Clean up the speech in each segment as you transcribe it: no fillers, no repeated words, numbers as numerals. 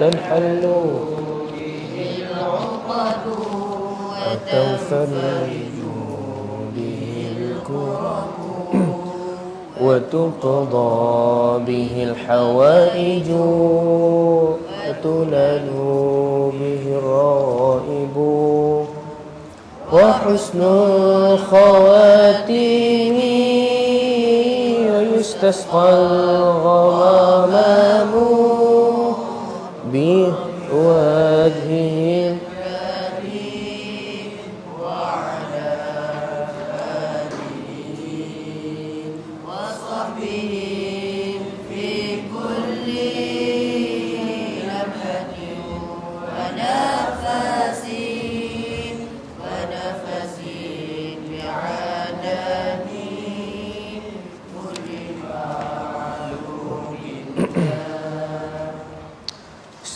تنحل وتنفرج به الكرب وتقضى به الحوائج وتنال به الرائب وحسن الخواتيم ويستسقى الغمام بوجهه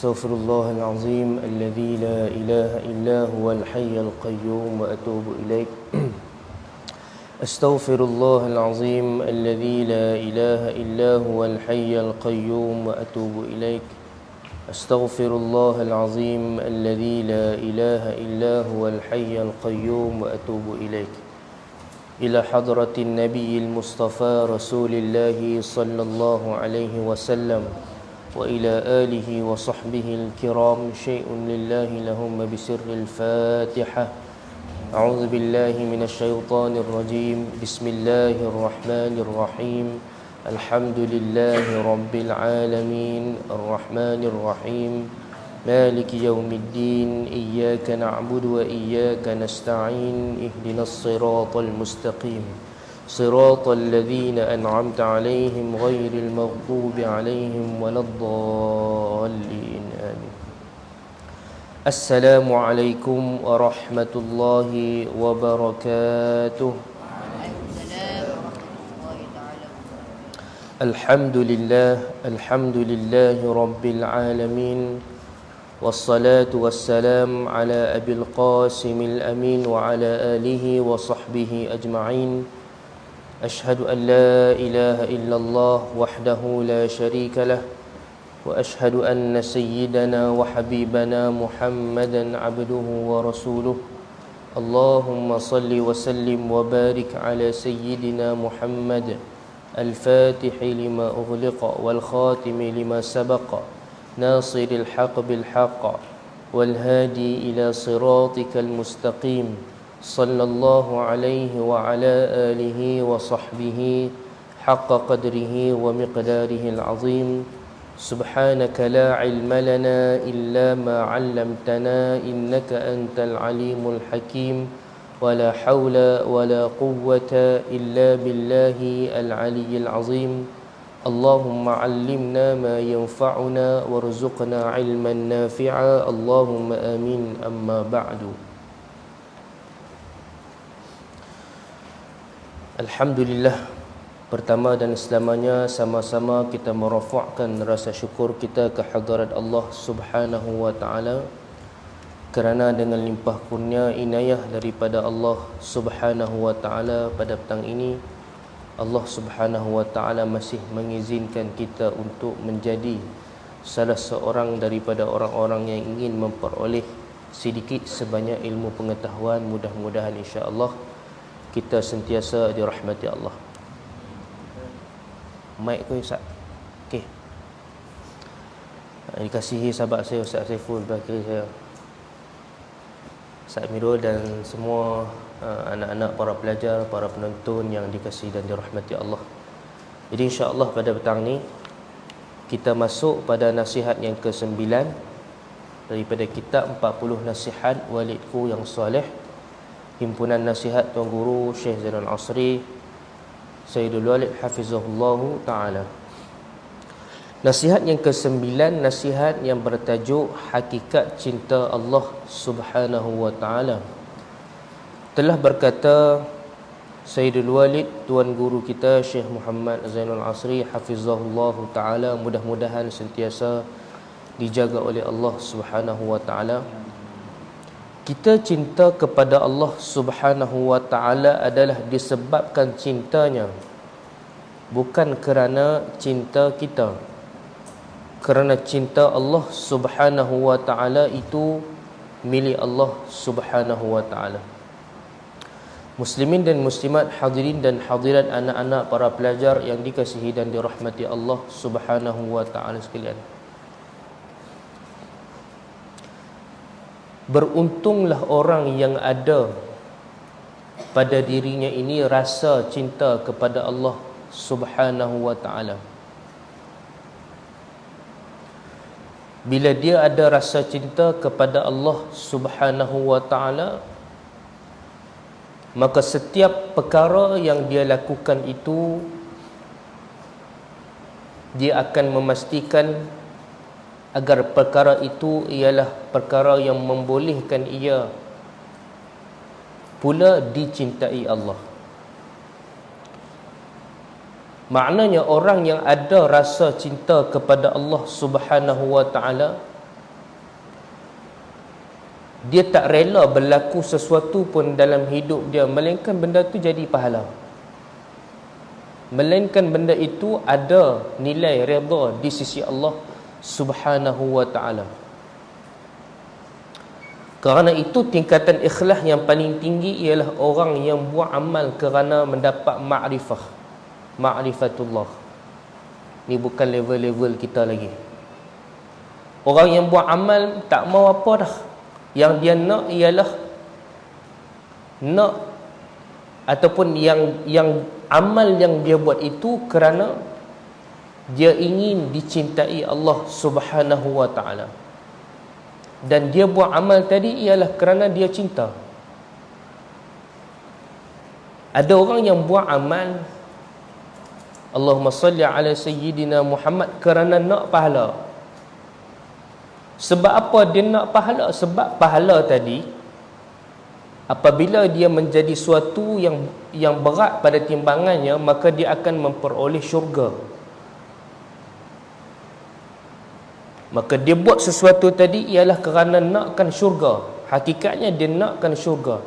Astaghfirullahalazim alladzi la ilaha illa huwal hayyul qayyum wa atubu ilaik. Astaghfirullahalazim alladzi la ilaha illa huwal hayyul qayyum wa atubu ilaik. Astaghfirullahalazim alladzi la ilaha illa huwal hayyul qayyum wa atubu ilaik. Ila hadratin nabiyil mustafa rasulillahi sallallahu alaihi wasallam وإلى آله وصحبه الكرام شيء لله لهم بسر الفاتحة. أعوذ بالله من الشيطان الرجيم. بسم الله الرحمن الرحيم. الحمد لله رب العالمين الرحمن الرحيم مالك يوم الدين إياك نعبد وإياك نستعين اهدنا الصراط المستقيم صراط الذين أنعمت عليهم غير المغضوب عليهم ولا الضالين آمين. السلام عليكم ورحمة الله وبركاته. الحمد لله رب العالمين والصلاة والسلام على أبي القاسم الأمين وعلى آله وصحبه أجمعين. أشهد أن لا إله إلا الله وحده لا شريك له وأشهد أن سيدنا وحبيبنا محمدا عبده ورسوله. اللهم صل وسلم وبارك على سيدنا محمد الفاتح لما أغلق والخاتم لما سبق ناصر الحق بالحق والهادي إلى صراطك المستقيم صلى الله عليه وعلى آله وصحبه حق قدره ومقداره العظيم. سبحانك لا علم لنا إلا ما علمتنا إنك أنت العليم الحكيم ولا حول ولا قوة إلا بالله العلي العظيم. اللهم علمنا ما ينفعنا وارزقنا علما نافعا اللهم آمين. أما بعد. Alhamdulillah, pertama dan selamanya sama-sama kita merafakkan rasa syukur kita ke hadirat Allah Subhanahu wa taala kerana dengan limpah kurnia inayah daripada Allah Subhanahu wa taala pada petang ini Allah Subhanahu wa taala masih mengizinkan kita untuk menjadi salah seorang daripada orang-orang yang ingin memperoleh sedikit sebanyak ilmu pengetahuan. Mudah-mudahan insya-Allah kita sentiasa dirahmati Allah. Mic kau Ustaz. Okey. Dikasihi sahabat saya Ustaz Saiful Bakri saya. Ustaz Mirul dan semua anak-anak para pelajar, para penonton yang dikasihi dan dirahmati Allah. Jadi insya-Allah pada petang ni kita masuk pada nasihat yang ke-9 daripada kitab 40 nasihat walidku yang soleh, himpunan nasihat Tuan Guru Syekh Zainal Asri Sayyidul Walid Hafizahullahu Ta'ala. Nasihat yang ke-9, nasihat yang bertajuk Hakikat Cinta Allah Subhanahu Wa Ta'ala. Telah berkata Sayyidul Walid, Tuan Guru kita Syekh Muhammad Zainal Asri Hafizahullahu Ta'ala, mudah-mudahan sentiasa dijaga oleh Allah Subhanahu Wa Ta'ala. Kita cinta kepada Allah Subhanahu wa taala adalah disebabkan cintanya, bukan kerana cinta kita. kerana cinta Allah Subhanahu wa ta'ala itu milik Allah Subhanahu wa ta'ala. Muslimin dan muslimat, hadirin dan hadirat, anak-anak para pelajar yang dikasihi dan dirahmati Allah Subhanahu wa ta'ala sekalian, beruntunglah orang yang ada pada dirinya ini rasa cinta kepada Allah Subhanahu wa ta'ala. Bila dia ada rasa cinta kepada Allah Subhanahu wa ta'ala, maka setiap perkara yang dia lakukan itu, dia akan memastikan agar perkara itu ialah perkara yang membolehkan ia pula dicintai Allah. Maknanya orang yang ada rasa cinta kepada Allah Subhanahu wa ta'ala, dia tak rela berlaku sesuatu pun dalam hidup dia melainkan benda tu jadi pahala, melainkan benda itu ada nilai redha di sisi Allah Subhanahu wa ta'ala. Kerana itu tingkatan ikhlas yang paling tinggi ialah orang yang buat amal kerana mendapat ma'rifatullah. Ni bukan level-level kita lagi. Orang yang buat amal tak mau apa dah. Yang dia nak ialah nak, ataupun yang amal yang dia buat itu kerana dia ingin dicintai Allah Subhanahu wa ta'ala. Dan dia buat amal tadi ialah kerana dia cinta. Ada orang yang buat amal Allahumma salli ala sayyidina Muhammad kerana nak pahala. Sebab apa dia nak pahala? Sebab pahala tadi, apabila dia menjadi suatu yang berat pada timbangannya, maka dia akan memperoleh syurga. Maka dia buat sesuatu tadi ialah kerana nakkan syurga. Hakikatnya dia nakkan syurga.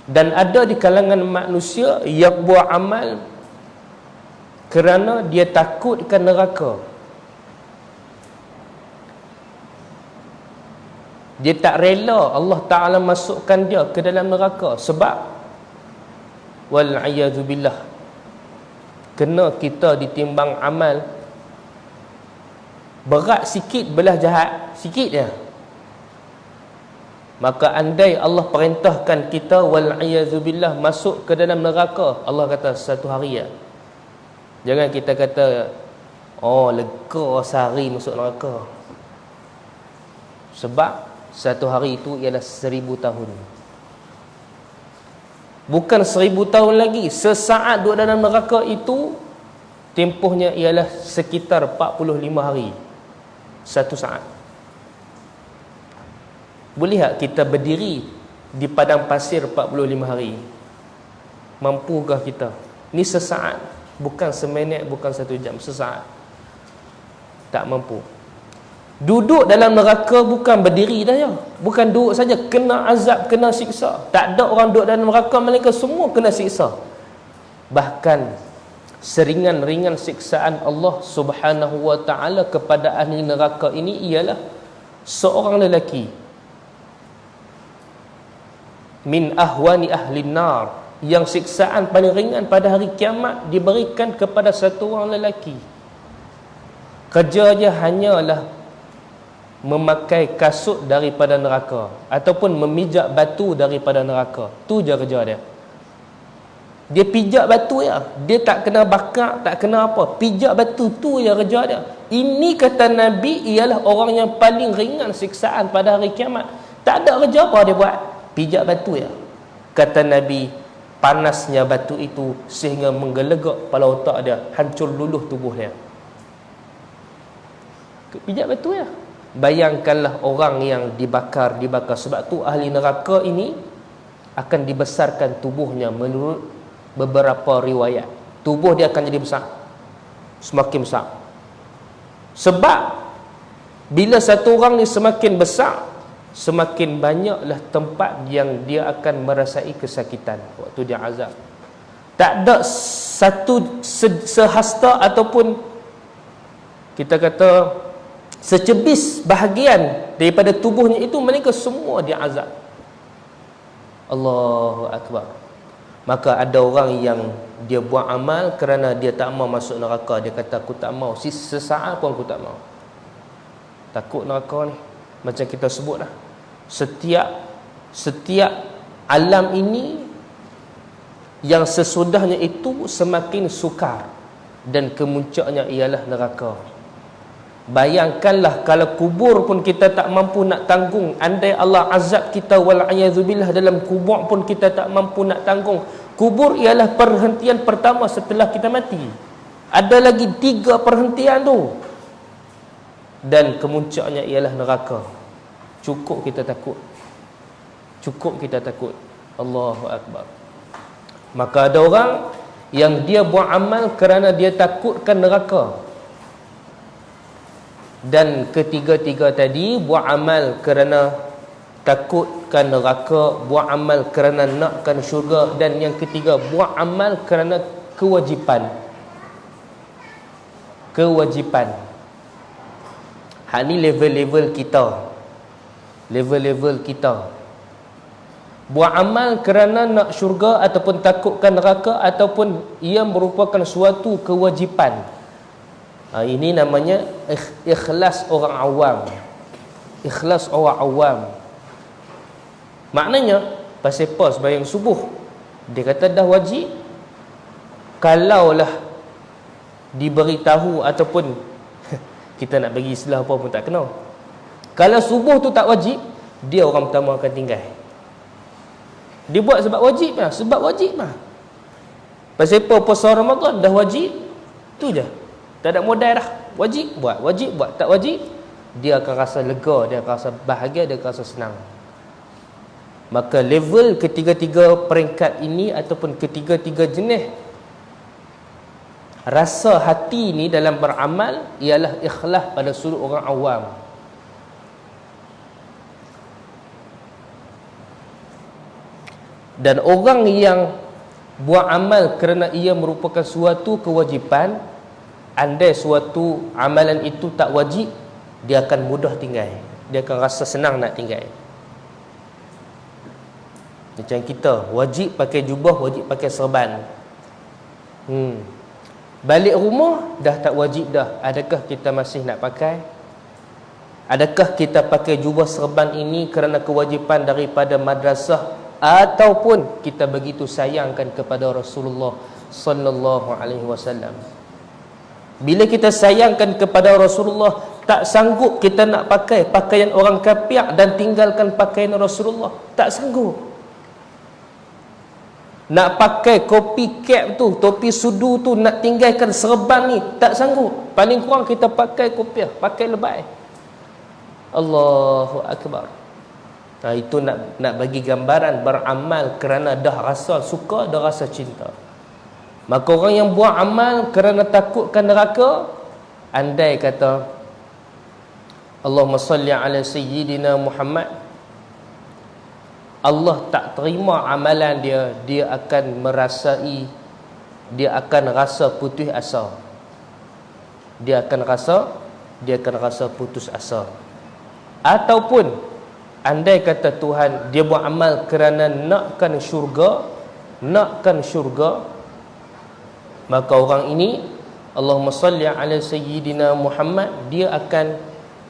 Dan ada di kalangan manusia yang buat amal kerana dia takutkan neraka. Dia tak rela Allah Ta'ala masukkan dia ke dalam neraka. Sebab wal'iyadzubillah, kena kita ditimbang amal berat sikit, belah jahat sikit je, maka andai Allah perintahkan kita wal'iyadzubillah masuk ke dalam neraka, Allah kata satu hari ya. Jangan kita kata oh lega sehari masuk neraka. Sebab satu hari itu ialah 1000 tahun. Bukan 1000 tahun lagi. Sesaat duduk dalam neraka itu tempohnya ialah sekitar 45 hari. Satu saat. Boleh tak kita berdiri di padang pasir 45 hari? Mampukah kita? Ni sesaat. Bukan seminit, bukan 1 jam. Sesaat. Tak mampu. Duduk dalam neraka bukan berdiri dah ya. Bukan duduk saja, kena azab, kena siksa. Tak ada orang duduk dalam neraka melainkan semua kena siksa. Bahkan seringan-ringan siksaan Allah Subhanahu wa ta'ala kepada ahli neraka ini ialah seorang lelaki min ahwani ahli nar, yang siksaan paling ringan pada hari kiamat diberikan kepada satu orang lelaki. Kerjanya hanyalah memakai kasut daripada neraka ataupun memijak batu daripada neraka. Tu je kerja dia. Dia pijak batu ya. Dia tak kena bakar, tak kena apa. Pijak batu, tu je kerja dia. Ini kata Nabi ialah orang yang paling ringan siksaan pada hari kiamat. Tak ada kerja apa dia buat. Pijak batu ya. Kata Nabi, panasnya batu itu sehingga menggelegak kepala otak dia, hancur luluh tubuh dia. Pijak batu ya. Bayangkanlah orang yang dibakar. Sebab tu ahli neraka ini akan dibesarkan tubuhnya menurut beberapa riwayat. Tubuh dia akan jadi besar, semakin besar. Sebab bila satu orang ni semakin besar, semakin banyaklah tempat yang dia akan merasai kesakitan waktu dia azab. Tak ada satu sehasta ataupun kita kata secebis bahagian daripada tubuhnya itu, mereka semua diazab. Allahu Akbar. Maka ada orang yang dia buat amal kerana dia tak mau masuk neraka. Dia kata aku tak mau, sesaat pun aku tak mau. Takut neraka ni. Macam kita sebut lah, Setiap alam ini yang sesudahnya itu semakin sukar, dan kemuncaknya ialah neraka. Bayangkanlah kalau kubur pun kita tak mampu nak tanggung. Andai Allah azab kita wal'ayazubillah dalam kubur pun kita tak mampu nak tanggung. Kubur ialah perhentian pertama setelah kita mati. Ada lagi 3 perhentian tu, dan kemuncaknya ialah neraka. Cukup kita takut. Cukup kita takut. Allahu Akbar. Maka ada orang yang dia buat amal kerana dia takutkan neraka. Dan ketiga-tiga tadi, buat amal kerana takutkan neraka, buat amal kerana nakkan syurga, dan yang ketiga, buat amal kerana kewajipan. Kewajipan. Hak ni level-level kita. Level-level kita. Buat amal kerana nak syurga ataupun takutkan neraka, ataupun ia merupakan suatu kewajipan. Ini namanya ikhlas orang awam. Ikhlas orang awam. Maknanya pasal apa sembahyang subuh dia kata dah wajib, kalaulah diberitahu ataupun kita nak bagi istilah apa pun tak kena. Kalau subuh tu tak wajib, dia orang pertama akan tinggal. Dia buat sebab wajib lah. Sebab wajib lah. Pasal apa puasa Ramadan dah wajib, tu je. Tak ada modal dah. Wajib buat, wajib buat. Tak wajib, dia akan rasa lega, dia akan rasa bahagia, dia akan rasa senang. Maka level ketiga-tiga peringkat ini ataupun ketiga-tiga jenis rasa hati ni dalam beramal ialah ikhlas pada sudut orang awam. Dan orang yang buat amal kerana ia merupakan suatu kewajipan, andai suatu amalan itu tak wajib, dia akan mudah tinggal. Dia akan rasa senang nak tinggal. Macam kita, wajib pakai jubah, wajib pakai serban. Balik rumah, dah tak wajib dah. Adakah kita masih nak pakai? Adakah kita pakai jubah serban ini kerana kewajipan daripada madrasah, ataupun kita begitu sayangkan kepada Rasulullah sallallahu alaihi wasallam? Bila kita sayangkan kepada Rasulullah, tak sanggup kita nak pakai pakaian orang kafir dan tinggalkan pakaian Rasulullah. Tak sanggup. Nak pakai kopi cap tu, topi sudu tu, nak tinggalkan serban ni, tak sanggup. Paling kurang kita pakai kopiah, pakai lebai. Allahu Akbar. Itu nak bagi gambaran beramal kerana dah rasa suka, dah rasa cinta. Maka orang yang buat amal kerana takutkan neraka, andai kata Allahumma salli ala sayyidina Muhammad, Allah tak terima amalan dia, dia akan merasai, dia akan rasa putus asa. Dia akan rasa putus asa. Ataupun andai kata Tuhan dia buat amal kerana nakkan syurga, maka orang ini Allahumma salli ala sayyidina Muhammad, dia akan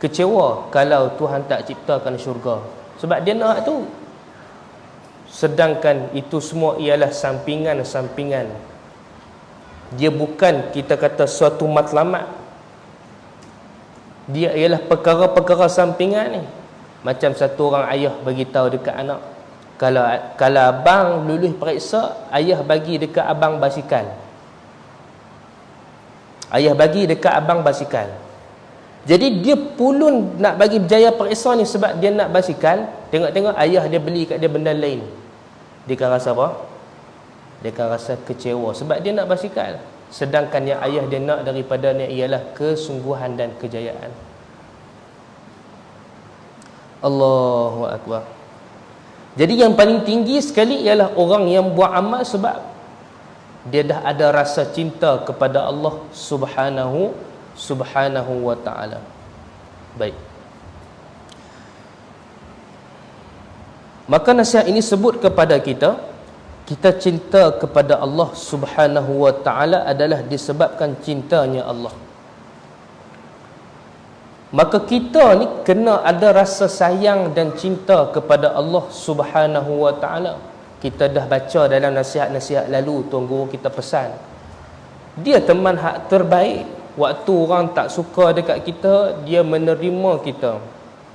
kecewa kalau Tuhan tak ciptakan syurga. Sebab dia nak tu. Sedangkan itu semua ialah sampingan-sampingan. Dia bukan kita kata suatu matlamat. Dia ialah perkara-perkara sampingan ni. Macam satu orang ayah bagi tahu dekat anak, kalau abang lulus periksa, ayah bagi dekat abang basikal. Ayah bagi dekat abang basikal. Jadi dia pulun nak bagi berjaya periksa ni sebab dia nak basikal. Tengok-tengok ayah dia beli kat dia benda lain. Dia akan rasa apa? Dia akan rasa kecewa sebab dia nak basikal. Sedangkan yang ayah dia nak daripadanya ialah kesungguhan dan kejayaan. Allahu Akbar. Jadi yang paling tinggi sekali ialah orang yang buat amal sebab dia dah ada rasa cinta kepada Allah Subhanahu Subhanahu wa ta'ala. Baik. Maka nasihat ini sebut kepada kita, kita cinta kepada Allah Subhanahu wa ta'ala adalah disebabkan cintanya Allah. Maka kita ni kena ada rasa sayang dan cinta kepada Allah Subhanahu wa ta'ala. Kita dah baca dalam nasihat-nasihat lalu, Tuan Guru kita pesan, dia teman hak terbaik. Waktu orang tak suka dekat kita, dia menerima kita.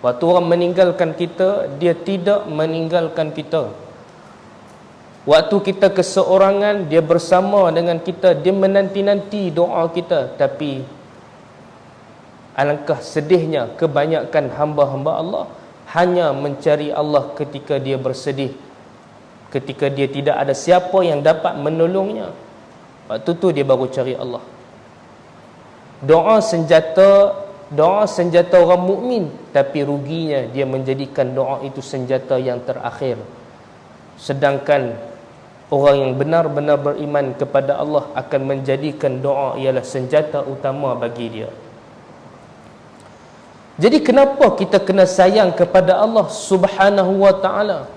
Waktu orang meninggalkan kita, dia tidak meninggalkan kita. Waktu kita keseorangan, dia bersama dengan kita, dia menanti-nanti doa kita. Tapi alangkah sedihnya kebanyakan hamba-hamba Allah hanya mencari Allah ketika dia bersedih, ketika dia tidak ada siapa yang dapat menolongnya. Waktu tu dia baru cari Allah. Doa senjata orang mukmin, tapi ruginya dia menjadikan doa itu senjata yang terakhir. Sedangkan orang yang benar-benar beriman kepada Allah akan menjadikan doa ialah senjata utama bagi dia. Jadi kenapa kita kena sayang kepada Allah Subhanahu wa ta'ala?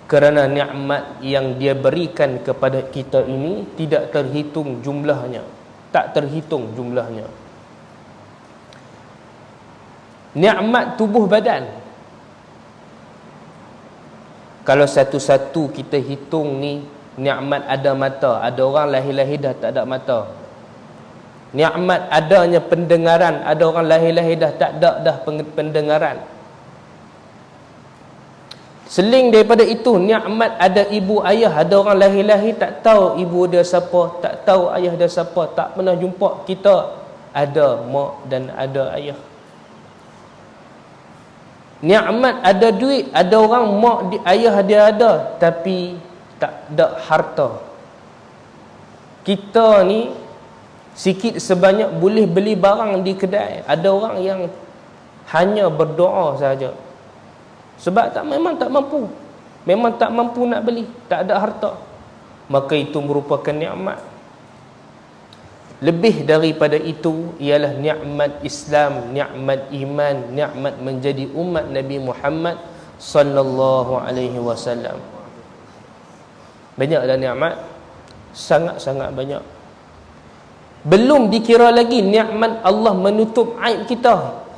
Kerana nikmat yang dia berikan kepada kita ini tidak terhitung jumlahnya. Tak terhitung jumlahnya. Nikmat tubuh badan, kalau satu-satu kita hitung ni, nikmat ada mata. Ada orang lahir-lahir dah tak ada mata. Nikmat adanya pendengaran. Ada orang lahir-lahir dah tak ada dah pendengaran. Seling daripada itu, nikmat ada ibu ayah. Ada orang lahir-lahir tak tahu ibu dia siapa, tak tahu ayah dia siapa, tak pernah jumpa. Kita ada mak dan ada ayah. Nikmat ada duit. Ada orang mak ayah dia ada, tapi tak ada harta. Kita ni sikit sebanyak boleh beli barang di kedai. Ada orang yang hanya berdoa saja, sebab memang tak mampu. Memang tak mampu nak beli, tak ada harta. Maka itu merupakan nikmat. Lebih daripada itu ialah nikmat Islam, nikmat iman, nikmat menjadi umat Nabi Muhammad sallallahu alaihi wasallam. Banyak dah nikmat, sangat-sangat banyak. Belum dikira lagi nikmat Allah menutup aib kita.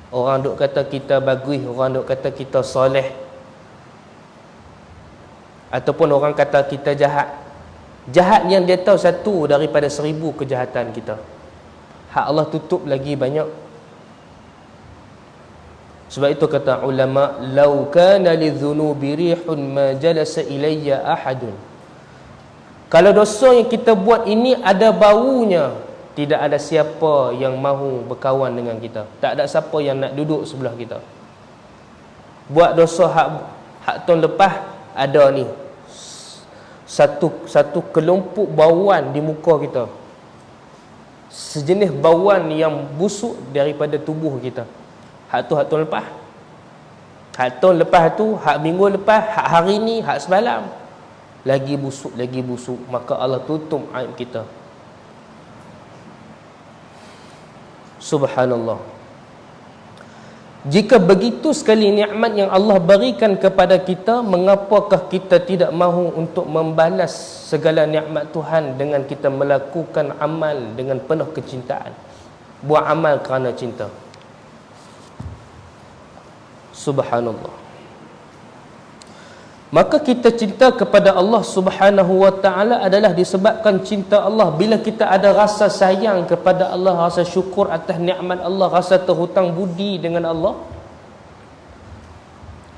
Orang duk kata kita bagus, orang duk kata kita soleh, ataupun orang kata kita jahat. Jahat yang dia tahu satu daripada 1000 kejahatan kita. Hak Allah tutup lagi banyak. Sebab itu kata ulama, "Lau kana lidzunubi rihun ma jalasa ilayya ahadun." Kalau dosa yang kita buat ini ada baunya, tidak ada siapa yang mahu berkawan dengan kita. Tak ada siapa yang nak duduk sebelah kita. Buat dosa hak tahun lepas ada ni satu kelompok bauan di muka kita, sejenis bauan yang busuk daripada tubuh kita. Hak tahun lepas, hak tahun lepas tu, hak minggu lepas, hak hari ni, hak semalam, lagi busuk, lagi busuk. Maka Allah tutup aib kita. Subhanallah. Jika begitu sekali nikmat yang Allah berikan kepada kita, mengapakah kita tidak mahu untuk membalas segala nikmat Tuhan dengan kita melakukan amal dengan penuh kecintaan? Buat amal kerana cinta. Subhanallah. Maka kita cinta kepada Allah Subhanahu wa ta'ala adalah disebabkan cinta Allah. Bila kita ada rasa sayang kepada Allah, rasa syukur atas nikmat Allah, rasa terhutang budi dengan Allah,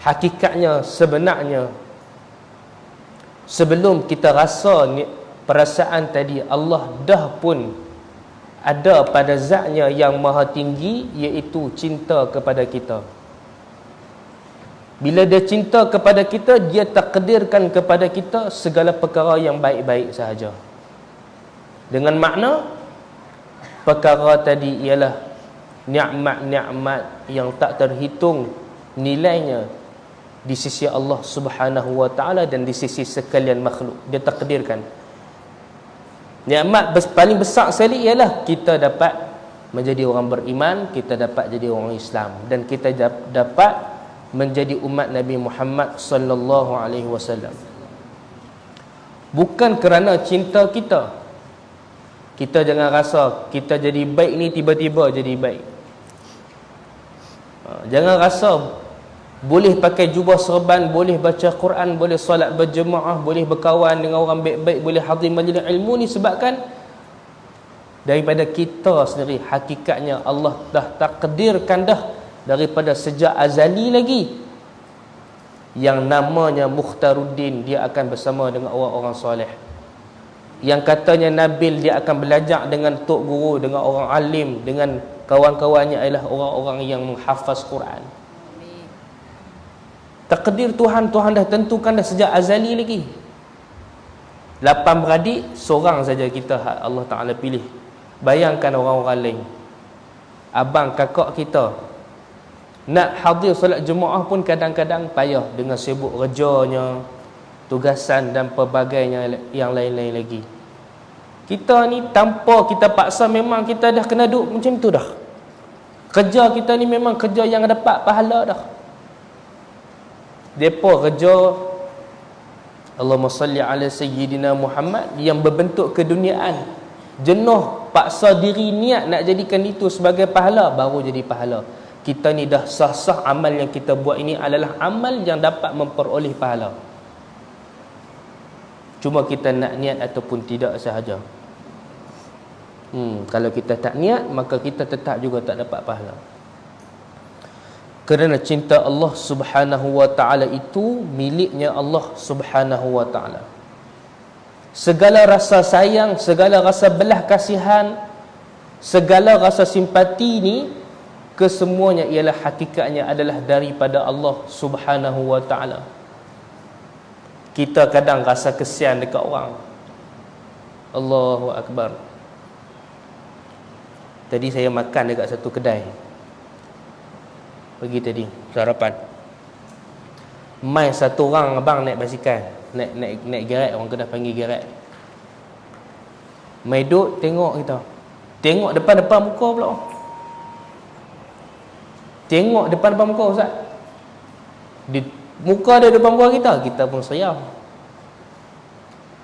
hakikatnya sebenarnya sebelum kita rasa perasaan tadi, Allah dah pun ada pada zatnya yang maha tinggi, iaitu cinta kepada kita. Bila dia cinta kepada kita, dia takdirkan kepada kita segala perkara yang baik-baik sahaja. Dengan makna perkara tadi ialah nikmat-nikmat yang tak terhitung nilainya di sisi Allah Subhanahu wa ta'ala dan di sisi sekalian makhluk. Dia takdirkan. Nikmat paling besar sekali ialah kita dapat menjadi orang beriman, kita dapat jadi orang Islam, dan kita dapat menjadi umat Nabi Muhammad sallallahu alaihi wasallam. Bukan kerana cinta kita. Kita jangan rasa kita jadi baik ni tiba-tiba jadi baik. Jangan rasa boleh pakai jubah serban, boleh baca Quran, boleh solat berjemaah, boleh berkawan dengan orang baik-baik, boleh hadir majlis ilmu ni sebabkan daripada kita sendiri. Hakikatnya Allah dah takdirkan dah daripada sejak azali lagi, yang namanya Mukhtaruddin dia akan bersama dengan orang-orang soleh. Yang katanya Nabil dia akan belajar dengan tok guru, dengan orang alim, dengan kawan-kawannya adalah orang-orang yang menghafaz Quran. Takdir Tuhan, Tuhan dah tentukan dah sejak azali lagi. 8 beradik, seorang saja kita Allah Ta'ala pilih. Bayangkan orang-orang lain, abang kakak kita nak hadir solat jemaah pun kadang-kadang payah dengan sibuk kerjanya, tugasan dan pelbagainya yang lain-lain lagi. Kita ni tanpa kita paksa memang kita dah kena duduk macam tu dah. Kerja kita ni memang kerja yang dapat pahala dah. Depa kerja Allahumma salli ala sayyidina Muhammad yang berbentuk keduniaan. Jenuh paksa diri niat nak jadikan itu sebagai pahala, baru jadi pahala. Kita ni dah sah-sah amal yang kita buat ini adalah amal yang dapat memperoleh pahala. Cuma kita nak niat ataupun tidak sahaja. Kalau kita tak niat, maka kita tetap juga tak dapat pahala. Kerana cinta Allah Subhanahu wa ta'ala itu miliknya Allah Subhanahu wa ta'ala. Segala rasa sayang, segala rasa belah kasihan, segala rasa simpati ni, kesemuanya ialah hakikatnya adalah daripada Allah Subhanahu wa ta'ala. Kita kadang rasa kesian dekat orang. Allahu Akbar. Tadi saya makan dekat satu kedai pagi tadi, sarapan. Mai satu orang abang naik basikal, naik geret, orang kena panggil geret. Mai duduk tengok kita. Tengok depan-depan muka pula. Tengok depan-depan muka ustaz. Di muka dia depan muka kita pun seriam.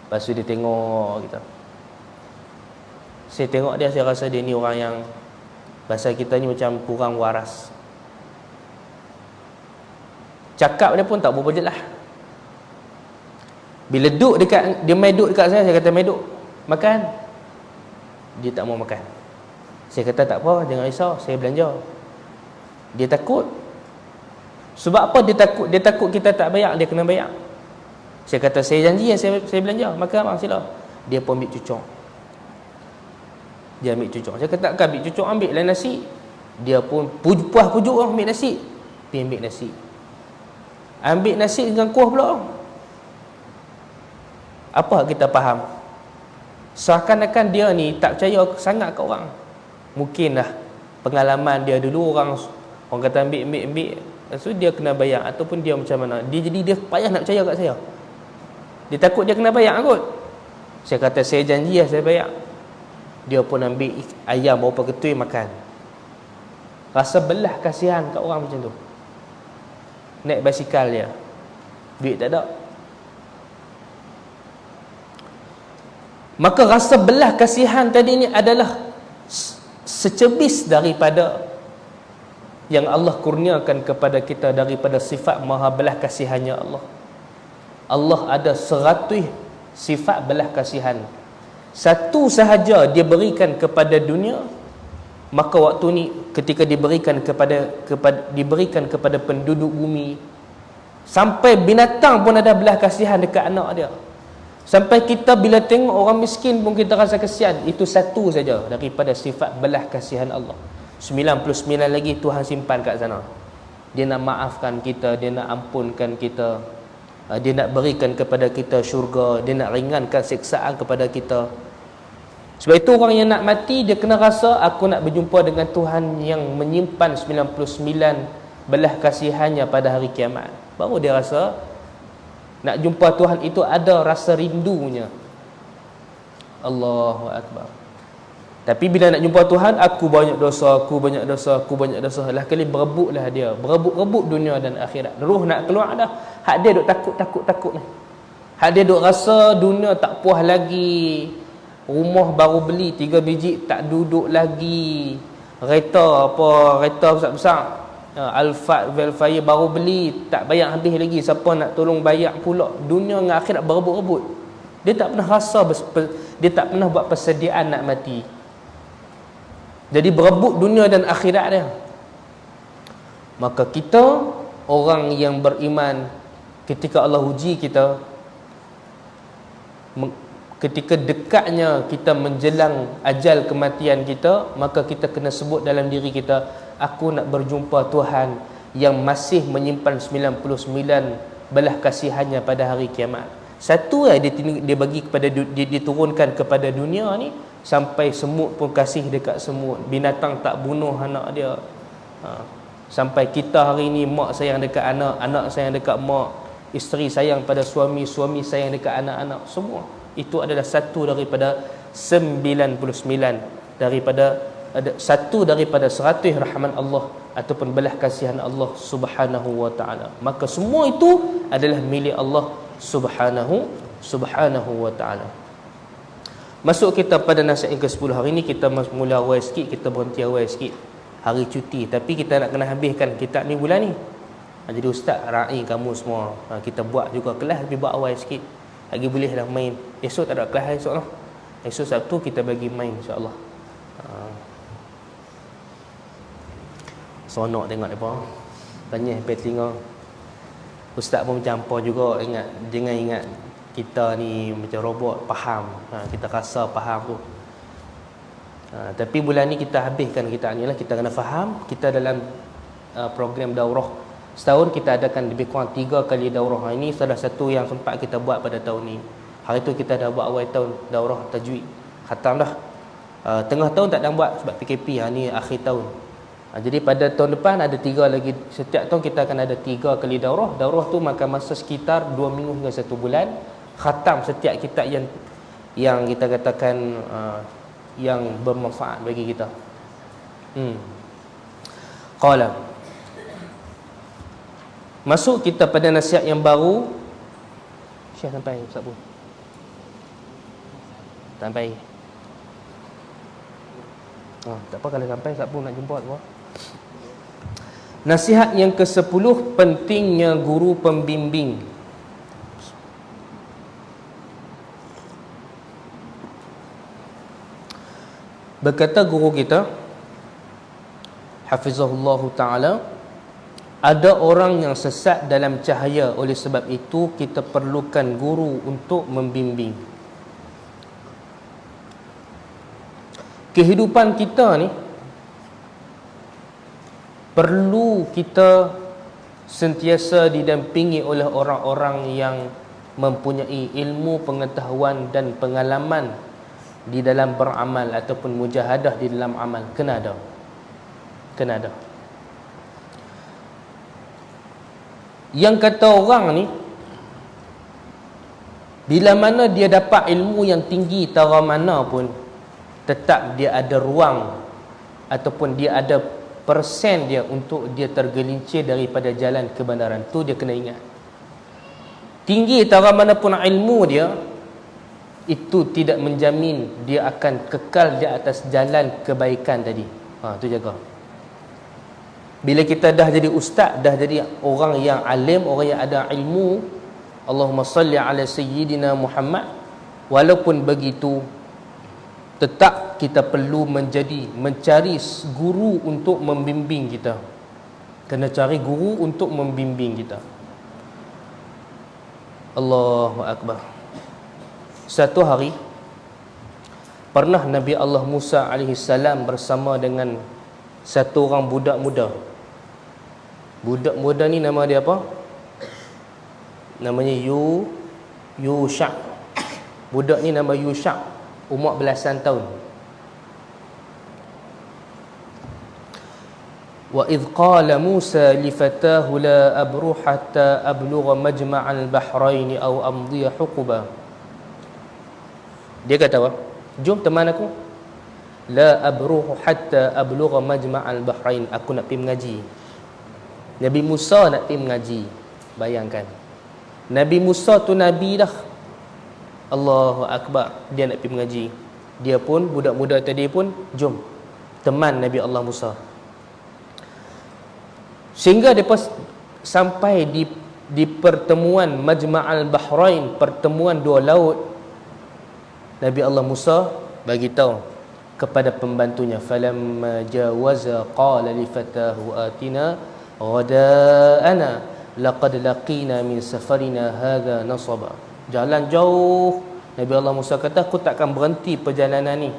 Lepas tu dia tengok kita. Saya tengok dia, saya rasa dia ni orang yang bahasa kita ni macam kurang waras. Cakap dia pun tak berapa jelas. Bila duduk dekat, dia mai duduk dekat saya kata mai duduk makan. Dia tak mau makan. Saya kata tak apa, jangan risau, saya belanja. Dia takut. Sebab apa dia takut? Dia takut kita tak bayar, dia kena bayar. Saya kata saya janji saya belanja, makan abang sila. Dia pun ambil cucuk. Dia ambil cucuk. Saya kata kan ambil cucuk, ambil lah nasi. Dia pun puas pujuk ambil nasi. Dia ambil nasi. Ambil nasi dengan kuah pula. Apa kita faham? Seakan-akan dia ni tak percaya sangat kat orang. Mungkinlah pengalaman dia dulu orang kata ambil. So dia kena bayar ataupun dia macam mana. Dia payah nak percaya kat saya. Dia takut dia kena bayar kot. Saya kata saya janji saya bayar. Dia pun ambil ayam berapa ketui makan. Rasa belah kasihan kat orang macam tu. Naik basikal dia, duit tak ada. Maka rasa belah kasihan tadi ni adalah secebis daripada yang Allah kurniakan kepada kita daripada sifat maha belah kasihannya Allah. Allah ada 100 sifat belah kasihan. Satu sahaja dia berikan kepada dunia, maka waktu ni ketika diberikan kepada penduduk bumi, sampai binatang pun ada belah kasihan dekat anak dia. Sampai kita bila tengok orang miskin pun kita rasa kasihan. Itu satu saja daripada sifat belah kasihan Allah. 99 lagi Tuhan simpan kat sana. Dia nak maafkan kita, dia nak ampunkan kita, dia nak berikan kepada kita syurga, dia nak ringankan siksaan kepada kita. Sebab itu orang yang nak mati, dia kena rasa aku nak berjumpa dengan Tuhan yang menyimpan 99 belah kasihannya pada hari kiamat. Baru dia rasa nak jumpa Tuhan itu ada rasa rindunya. Allahu akbar. Tapi bila nak jumpa Tuhan, aku banyak dosa, aku banyak dosa, aku banyak dosa. Lah kali berebutlah dia, berebut dunia dan akhirat. Roh nak keluar dah. Hak dia duk takut ni. Hak dia duk rasa dunia tak puas lagi. Rumah baru beli 3 biji tak duduk lagi. Kereta besar-besar. Alphard Velfire baru beli tak bayar habis lagi. Siapa nak tolong bayar pula? Dunia dengan akhirat berebut-rebut. Dia tak pernah rasa dia tak pernah buat persediaan nak mati. Jadi berebut dunia dan akhirat dia. Maka kita, orang yang beriman, ketika Allah uji kita, ketika dekatnya kita menjelang ajal kematian kita, maka kita kena sebut dalam diri kita, aku nak berjumpa Tuhan yang masih menyimpan 99 belah kasihannya pada hari kiamat. Satu dia bagi kepada dia turunkan kepada dunia ni, sampai semut pun kasih dekat semut, binatang tak bunuh anak dia. Sampai kita hari ni, mak sayang dekat anak, anak sayang dekat mak, isteri sayang pada suami, suami sayang dekat anak-anak. Semua itu adalah satu daripada 99 satu daripada 100 rahman Allah ataupun belah kasihan Allah Subhanahu wa taala. Maka semua itu adalah milik Allah Subhanahu wa taala. Masuk kita pada nasihat yang ke-10 hari ni. Kita mula awal sikit, kita berhenti awal sikit. Hari cuti, tapi kita nak kena habiskan kitab ni bulan ni. Jadi ustaz ra'i kamu semua, kita buat juga kelas, tapi buat awal sikit. Lagi boleh dah main. Esok tak ada kelas esok lah. Esok Sabtu kita bagi main insya-Allah. Sonok tengok depa. Tanya sampai telinga. Ustaz pun macam apa juga, jangan ingat kita ni macam robot, faham. Kita rasa faham tu. Tapi bulan ni kita habiskan kitab ni lah. Kita kena faham. Kita dalam program daurah setahun, kita adakan lebih kurang 3 kali daurah. Ini salah satu yang sempat kita buat pada tahun ni. Hari tu kita dah buat awal tahun daurah tajwid, khatam dah. Tengah tahun tak ada buat sebab PKP. Ni akhir tahun. Jadi pada tahun depan ada 3 lagi. Setiap tahun kita akan ada 3 kali daurah. Daurah tu makan masa sekitar 2 minggu hingga 1 bulan. Khatam setiap kitab yang kita katakan yang bermanfaat bagi kita. Qala. Masuk kita pada nasihat yang baru. Syekh sampai Ustaz pun. Sampai. Tak apa kalau sampai Ustaz pun nak jumpa tu. Nasihat yang ke-10, pentingnya guru pembimbing. Berkata guru kita hafizahullah ta'ala, ada orang yang sesat dalam cahaya, oleh sebab itu kita perlukan guru untuk membimbing. Kehidupan kita ni perlu kita sentiasa didampingi oleh orang-orang yang mempunyai ilmu, pengetahuan dan pengalaman di dalam beramal ataupun mujahadah di dalam amal. Kena ada. Yang kata orang ni, bila mana dia dapat ilmu yang tinggi tara mana pun, tetap dia ada ruang ataupun dia ada persen dia untuk dia tergelincir daripada jalan kebenaran. Tu dia kena ingat. Tinggi tara mana pun ilmu dia, itu tidak menjamin dia akan kekal di atas jalan kebaikan tadi. Tu jaga. Bila kita dah jadi ustaz, dah jadi orang yang alim, orang yang ada ilmu, Allahumma salli ala sayyidina Muhammad, walaupun begitu tetap kita perlu mencari guru untuk membimbing kita. Kena cari guru untuk membimbing kita. Allahu akbar. Satu hari pernah Nabi Allah Musa alaihi salam bersama dengan satu orang budak muda. Budak muda ni nama dia apa? Namanya Yusha. Budak ni nama Yusha. Umur belasan tahun. Wa idh qala Musa li fatahu la abruh hatta ablugha majma'al bahrain aw amdiya huquba. Dia kata apa? Jom teman aku. La abruhu hatta ablugha majma'al bahrain. Aku nak pergi mengaji. Nabi Musa nak pergi mengaji. Bayangkan. Nabi Musa tu Nabi dah. Allahu Akbar. Dia nak pergi mengaji. Dia pun, budak muda tadi pun, jom. Teman Nabi Allah Musa. Sehingga mereka sampai di pertemuan Majma'al Bahrain, pertemuan dua laut. Nabi Allah Musa bagi tahu kepada pembantunya, falamma jawaza qala li fatahu atina ghada'ana laqad laqina min safarina hadha nasaba. Jalan jauh, Nabi Allah Musa kata, aku takkan berhenti perjalanan ni.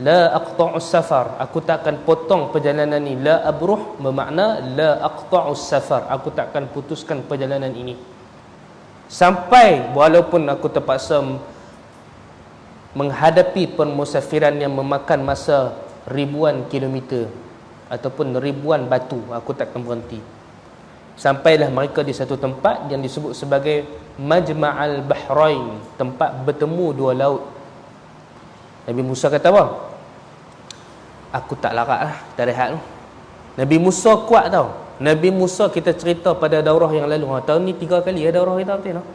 La aqta'us safar, aku takkan potong perjalanan ni. La abruh bermakna la aqta'us safar, aku takkan putuskan perjalanan ini sampai walaupun aku terpaksa menghadapi permusafiran yang memakan masa ribuan kilometer ataupun ribuan batu, aku takkan berhenti. Sampailah mereka di satu tempat yang disebut sebagai Majma'al Bahrain, tempat bertemu dua laut. Nabi Musa kata apa? Aku tak larat lah, tak rehat tu. Nabi Musa kuat tau. Nabi Musa, kita cerita pada daurah yang lalu, tahun ni 3 kali daurah kita betul tak?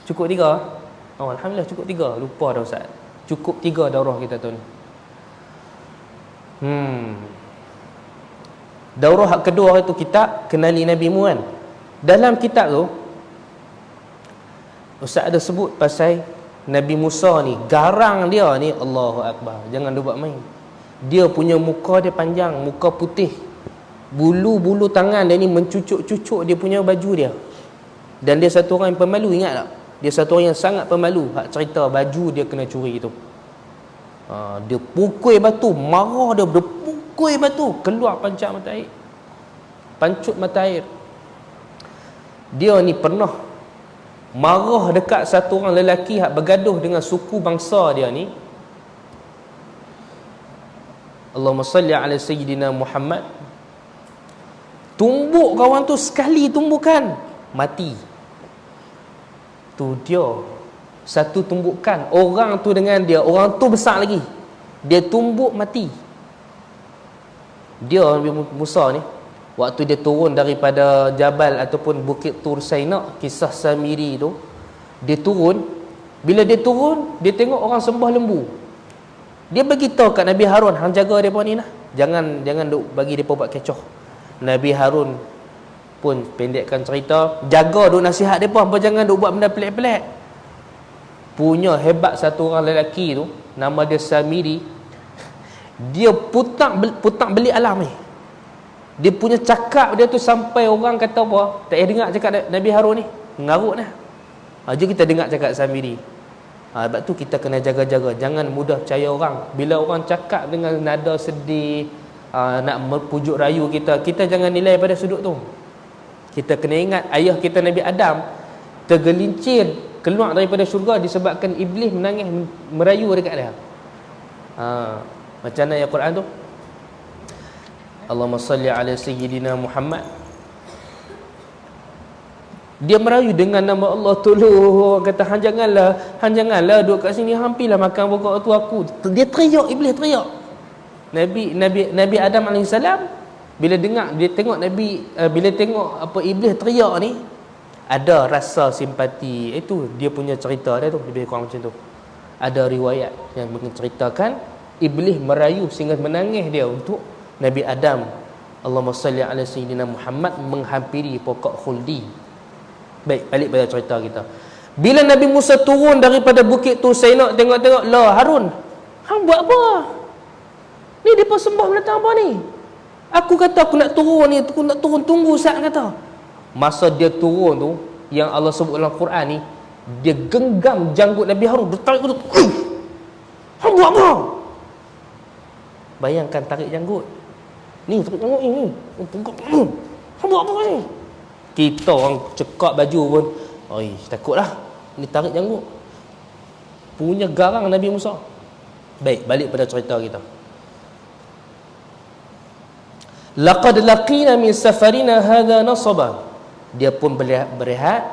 Cukup 3? Oh, Alhamdulillah cukup 3. Lupa dah Ustaz. Cukup 3 daurah kita tahun ni. Daurah kedua itu kitab Kenali Nabi Mu kan. Dalam kitab tu Ustaz ada sebut pasal Nabi Musa ni, garang dia ni, Allahu Akbar, jangan dia buat main. Dia punya muka dia panjang, muka putih, bulu-bulu tangan dia ni mencucuk-cucuk dia punya baju dia. Dan dia satu orang yang pemalu, ingat tak? Dia satu orang yang sangat pemalu. Hak cerita baju dia kena curi tu. Dia pukul batu, marah dia pukul batu, keluar pancat mata air, pancut mata air. Dia ni pernah marah dekat satu orang lelaki hak bergaduh dengan suku bangsa dia ni. Allahumma salli ala sayyidina Muhammad. Tumbuk kawan tu sekali tumbukan, mati. Tu dia. Satu tumbukan, orang tu dengan dia, orang tu besar lagi, dia tumbuk mati. Dia Nabi Musa ni, waktu dia turun daripada jabal ataupun bukit Tur Saina, kisah Samiri tu, dia turun. Bila dia turun, dia tengok orang sembah lembu. Dia bagi tahu kat Nabi Harun, hang jaga depa ni lah, jangan duk bagi depa buat kecoh. Nabi Harun pun pendekkan cerita, jaga duk nasihat depa, apa jangan duk buat benda pelik-pelik. Punya hebat satu orang lelaki tu, nama dia Samiri. Dia putak beli alam ni. Dia punya cakap dia tu sampai orang kata apa, tak payah dengar cakap Nabi Harun ni, mengarut lah. Jom kita dengar cakap Samiri. Sebab tu kita kena jaga-jaga, jangan mudah percaya orang. Bila orang cakap dengan nada sedih, nak pujuk rayu kita, kita jangan nilai pada sudut tu. Kita kena ingat ayah kita Nabi Adam tergelincir keluar daripada syurga disebabkan iblis menangis merayu dekat dia. Macam mana ayat Quran tu? Allahumma salli ala sayyidina Muhammad. Dia merayu dengan nama Allah, tolong, kata hang janganlah duduk kat sini, hampilah makan pokok tu aku. Dia teriak, iblis teriak. Nabi Adam AS bila dengar, dia tengok bila tengok apa iblis teriak ni, ada rasa simpati. Itu dia punya cerita dia tu, lebih kurang macam tu. Ada riwayat yang menceritakan iblis merayu sehingga menangis dia untuk Nabi Adam, Allahumma salli ala sayyidina Muhammad, menghampiri pokok khuldi. Baik, balik pada cerita kita. Bila Nabi Musa turun daripada bukit tu, saya nak tengok-tengok, lah Harun, hang buat apa? Ni depa sembah binatang apa ni? Aku kata aku nak turun ni, aku nak turun, tunggu saat kata. Masa dia turun tu, yang Allah sebut dalam Quran ni, dia genggam janggut Nabi Harun, dia tarik tu. Hang buat apa? Bayangkan tarik janggut. Ni tarik janggut ni. Hang buat apa ni? Kita orang cekak baju pun, oi, takutlah. Ni tarik janggut. Punya garang Nabi Musa. Baik, balik pada cerita kita. Laqad laqina min safarina hadha nasaba. Dia pun berehat.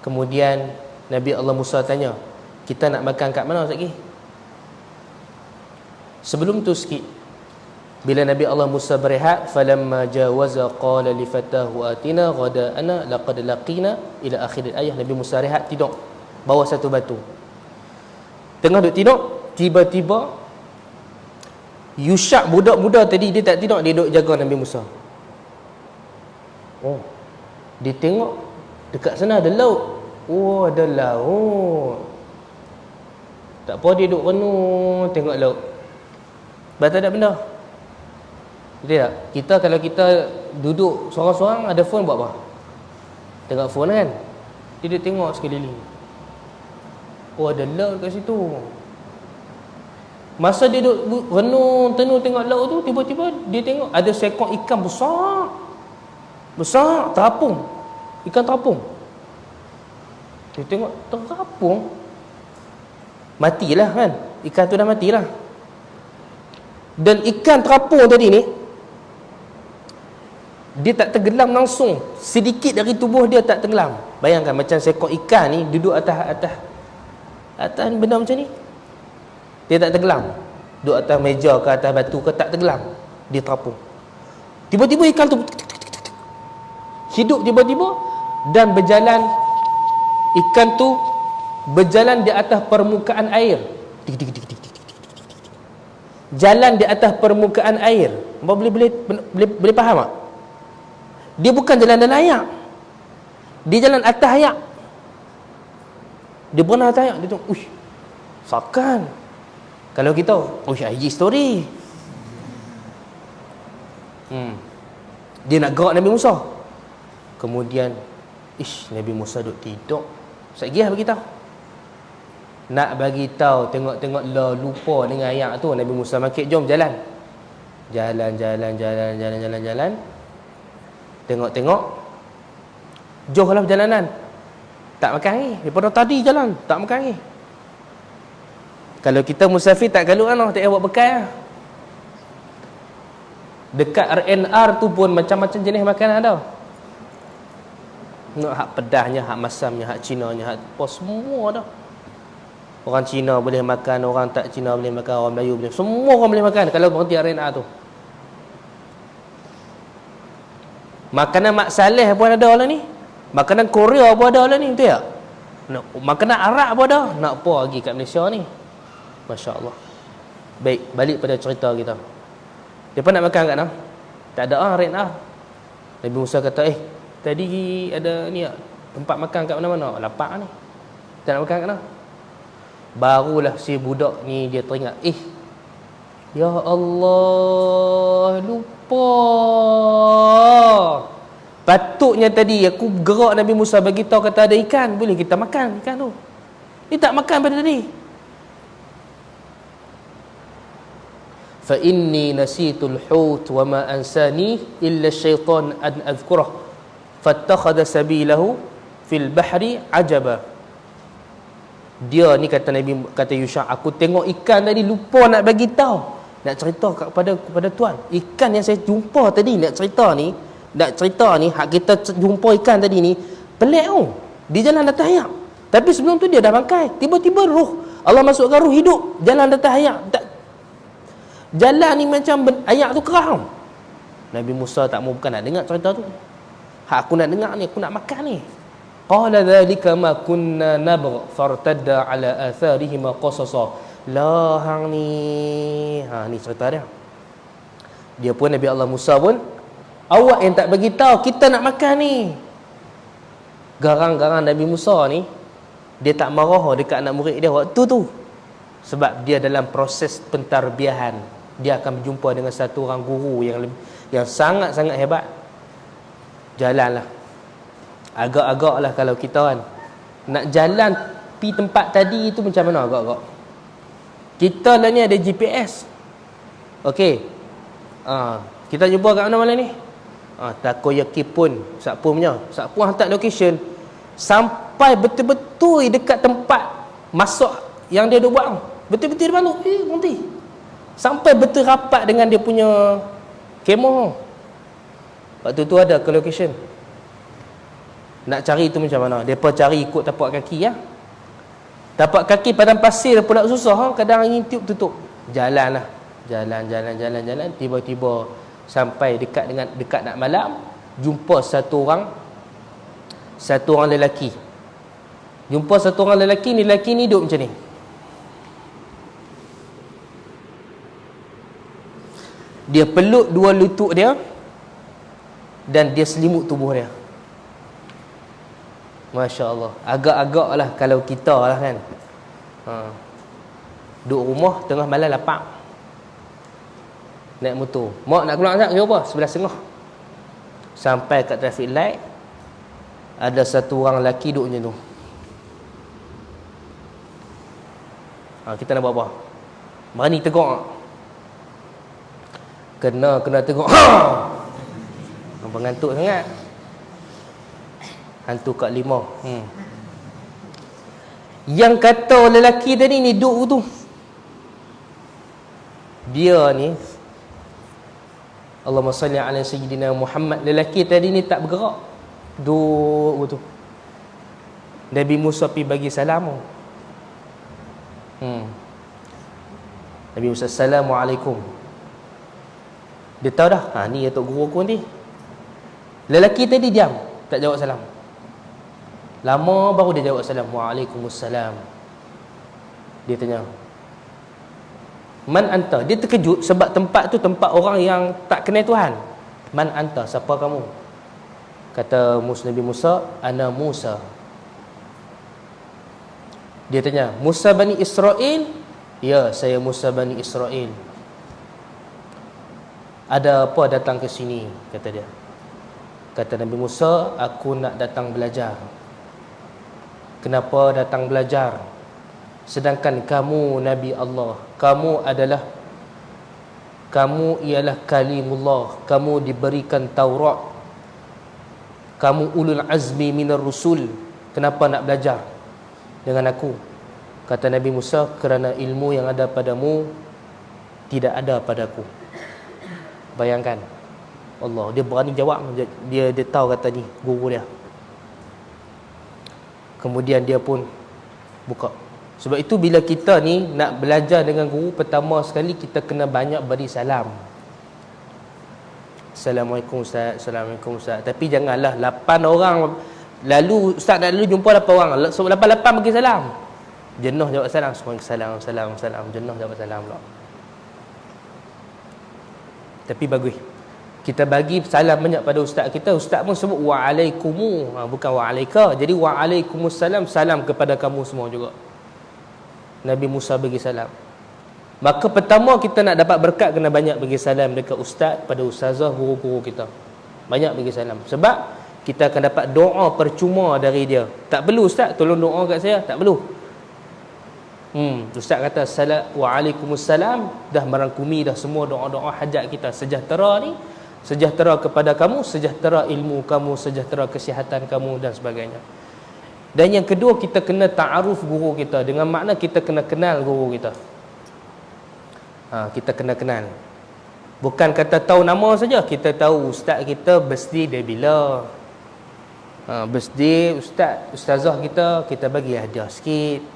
Kemudian Nabi Allah Musa tanya, kita nak makan kat mana lagi? Sebelum tu sikit, bila Nabi Allah Musa berehat, falamma jawaza qala li fatahu atina ghada'ana laqad laqina ila akhir ayat. Nabi Musa rehat tidur bawah satu batu. Tengah duduk tidur, tiba-tiba Yusha budak muda tadi dia tak tidur, dia duduk jaga Nabi Musa. Oh, dia tengok dekat sana ada laut. Oh, ada laut. Tak apa, dia duduk renung tengok laut. Batal tak benda? Betul tak? Kita kalau kita duduk seorang-seorang ada phone buat apa? Tengok phone kan? Dia duduk tengok sekeliling. Oh, ada laut kat situ. Masa dia duduk renung tenung tengok laut tu, tiba-tiba dia tengok ada seekor ikan besar. Besar, terapung. Ikan terapung. Dia tengok terapung. Matilah kan? Ikan tu dah matilah. Dan ikan terapung tadi ni, dia tak tenggelam langsung. Sedikit dari tubuh dia tak tenggelam. Bayangkan macam seekor ikan ni duduk atas benda macam ni. Dia tak tenggelam. Duduk atas meja ke atas batu ke, tak tenggelam. Dia terapung. Tiba-tiba ikan tu hidup tiba-tiba dan berjalan. Ikan tu berjalan di atas permukaan air. Jalan di atas permukaan air. Boleh faham tak? Dia bukan jalan dalam air. Dia jalan atas air. Dia berenang atas air. Dia tengok, uish, sakan. Kalau kita, uish, IG story. Dia nak gerak Nabi Musa. Kemudian, Nabi Musa duduk tidur. Sekejap lah bagi tahu. Nak bagi tahu, tengok-tengok lah, lupa dengan ayat tu. Nabi Musa makik, jom jalan. Jalan. Tengok-tengok. Jauh lah perjalanan. Tak makan lagi. Daripada tadi jalan, tak makan lagi. Kalau kita musafir tak galuh kan, tak payah buat bekal lah. Dekat RNR tu pun macam-macam jenis makanan ada. Hak pedahnya, hak masamnya, hak Cinanya, hak apa, semua dah. Orang Cina boleh makan, orang tak Cina boleh makan, orang Melayu boleh, semua orang boleh makan kalau berhenti RNR tu. Makanan Mak Saleh pun ada lah ni. Makanan Korea pun ada lah ni, betul tak? Makanan Arab pun ada. Nak apa lagi kat Malaysia ni? Masya Allah. Baik, balik pada cerita kita. Depa nak makan kat mana? Tak ada RNR. Nabi Musa kata, tadi ada ni tempat makan kat mana-mana. Lapar ni. Tak nak makan kat mana? Barulah si budak ni dia teringat, ya Allah, lupa. Patutnya tadi aku gerak Nabi Musa bagi tahu kata ada ikan, boleh kita makan ikan tu. Dia tak makan pada tadi. Fa inni nasitul hut wa ma ansani illa syaitan an azkurah fattakhadha sabilahu fil bahri ajaba. Dia ni kata Yusha, aku tengok ikan tadi, lupa nak bagi tahu, nak cerita kepada tuan. Ikan yang saya jumpa tadi, nak cerita ni hak kita jumpa ikan tadi ni pelik oh. Dia jalan atas air. Tapi sebelum tu dia dah bangkai. Tiba-tiba roh Allah masukkan roh hidup, jalan atas air. Jalan ni macam air tu kerah. Nabi Musa tak mau, bukan nak dengar cerita tu. Hak aku nak dengar ni, aku nak makan ni. Qala dhalika ma kunna nabgh fartadda ala atharihima qasasa. La hang ni. Ni cerita dia. Dia pun Nabi Allah Musa pun, awak yang tak bagi tahu kita nak makan ni. Garang-garang Nabi Musa ni, dia tak marah dekat anak murid dia waktu tu. Sebab dia dalam proses pentarbiahan. Dia akan berjumpa dengan satu orang guru yang sangat-sangat hebat. Jalanlah. Agak-agak lah kalau kita kan nak jalan pi tempat tadi tu macam mana agak-agak. Kita lah ni ada GPS. Okey. Kita jumpa kat mana malam ni? Takoyaki pun Sakpun punya. Sakpun hantar location sampai betul-betul dekat tempat masak yang dia duk buat. Betul-betul dia balik. Berhenti. Sampai betul rapat dengan dia punya kemah. Waktu tu ada ke location. Nak cari tu macam mana? Mereka cari ikut tapak kaki ya. Tapak kaki padang pasir pula susah. Kadang angin tiup tutup. Jalanlah. Jalan, tiba-tiba sampai dekat nak malam, jumpa satu orang lelaki. Jumpa satu orang lelaki ni duduk macam ni. Dia peluk dua lutut dia dan dia selimut tubuh dia. Masya Allah. Agak-agak lah kalau kita lah kan. Duduk rumah tengah malam lapar, naik motor, mak nak keluar tak? Apa? 11.30. Sampai kat traffic light, ada satu orang lelaki duduk macam tu. Kita nak buat apa? Berani tegur tak? Kena tegur. Nampak ngantuk sangat. Hantu kat 5. Yang kata lelaki tadi ni duduk tu, dia ni, Allahumma salli ala sayyidina Muhammad, lelaki tadi ni tak bergerak, duduk tu. Nabi Musa pergi bagi salam. Nabi Musa, Assalamualaikum. Dia tahu dah, ni Datuk Guru aku nanti. Lelaki tadi diam, tak jawab salam. Lama baru dia jawab salam. Waalaikumsalam. Dia tanya, Man anta? Dia terkejut sebab tempat tu tempat orang yang tak kenal Tuhan. Man anta? Siapa kamu? Kata Nabi Musa, Ana Musa. Dia tanya, Musa Bani Israel? Ya, saya Musa Bani Israel. Ada apa datang ke sini? Kata dia. Kata Nabi Musa, aku nak datang belajar. Kenapa datang belajar? Sedangkan kamu Nabi Allah, kamu ialah kalimullah, kamu diberikan Taurat, kamu ulul azmi minar rusul. Kenapa nak belajar dengan aku? Kata Nabi Musa, kerana ilmu yang ada padamu tidak ada padaku. Bayangkan, Allah, dia berani jawab. Dia tahu kata ni guru dia. Kemudian dia pun buka. Sebab itu bila kita ni nak belajar dengan guru, pertama sekali kita kena banyak beri salam. Assalamualaikum Ustaz, Assalamualaikum Ustaz. Tapi janganlah 8 orang lalu Ustaz dah lalu jumpa 8 orang, 8 bagi salam. Jenuh jawab salam, salam, jenuh jawab salam pula. Tapi bagus, kita bagi salam banyak pada ustaz kita. Ustaz pun sebut wa'alaikumu, bukan wa'alaika. Jadi wa'alaikumussalam, salam kepada kamu semua juga. Nabi Musa bagi salam. Maka pertama kita nak dapat berkat, kena banyak bagi salam dekat ustaz, pada ustazah, guru-guru kita. Banyak bagi salam. Sebab kita akan dapat doa percuma dari dia. Tak perlu ustaz tolong doa kat saya, tak perlu. Ustaz kata wa'alaikumussalam, dah merangkumi dah semua doa-doa hajat kita. Sejahtera ni, sejahtera kepada kamu, sejahtera ilmu kamu, sejahtera kesihatan kamu dan sebagainya. Dan yang kedua, kita kena ta'aruf guru kita, dengan makna kita kena kenal guru kita. Kita kena kenal. Bukan kata tahu nama saja, kita tahu ustaz kita birthday dia bila. Birthday ustazah kita bagi hadiah sikit.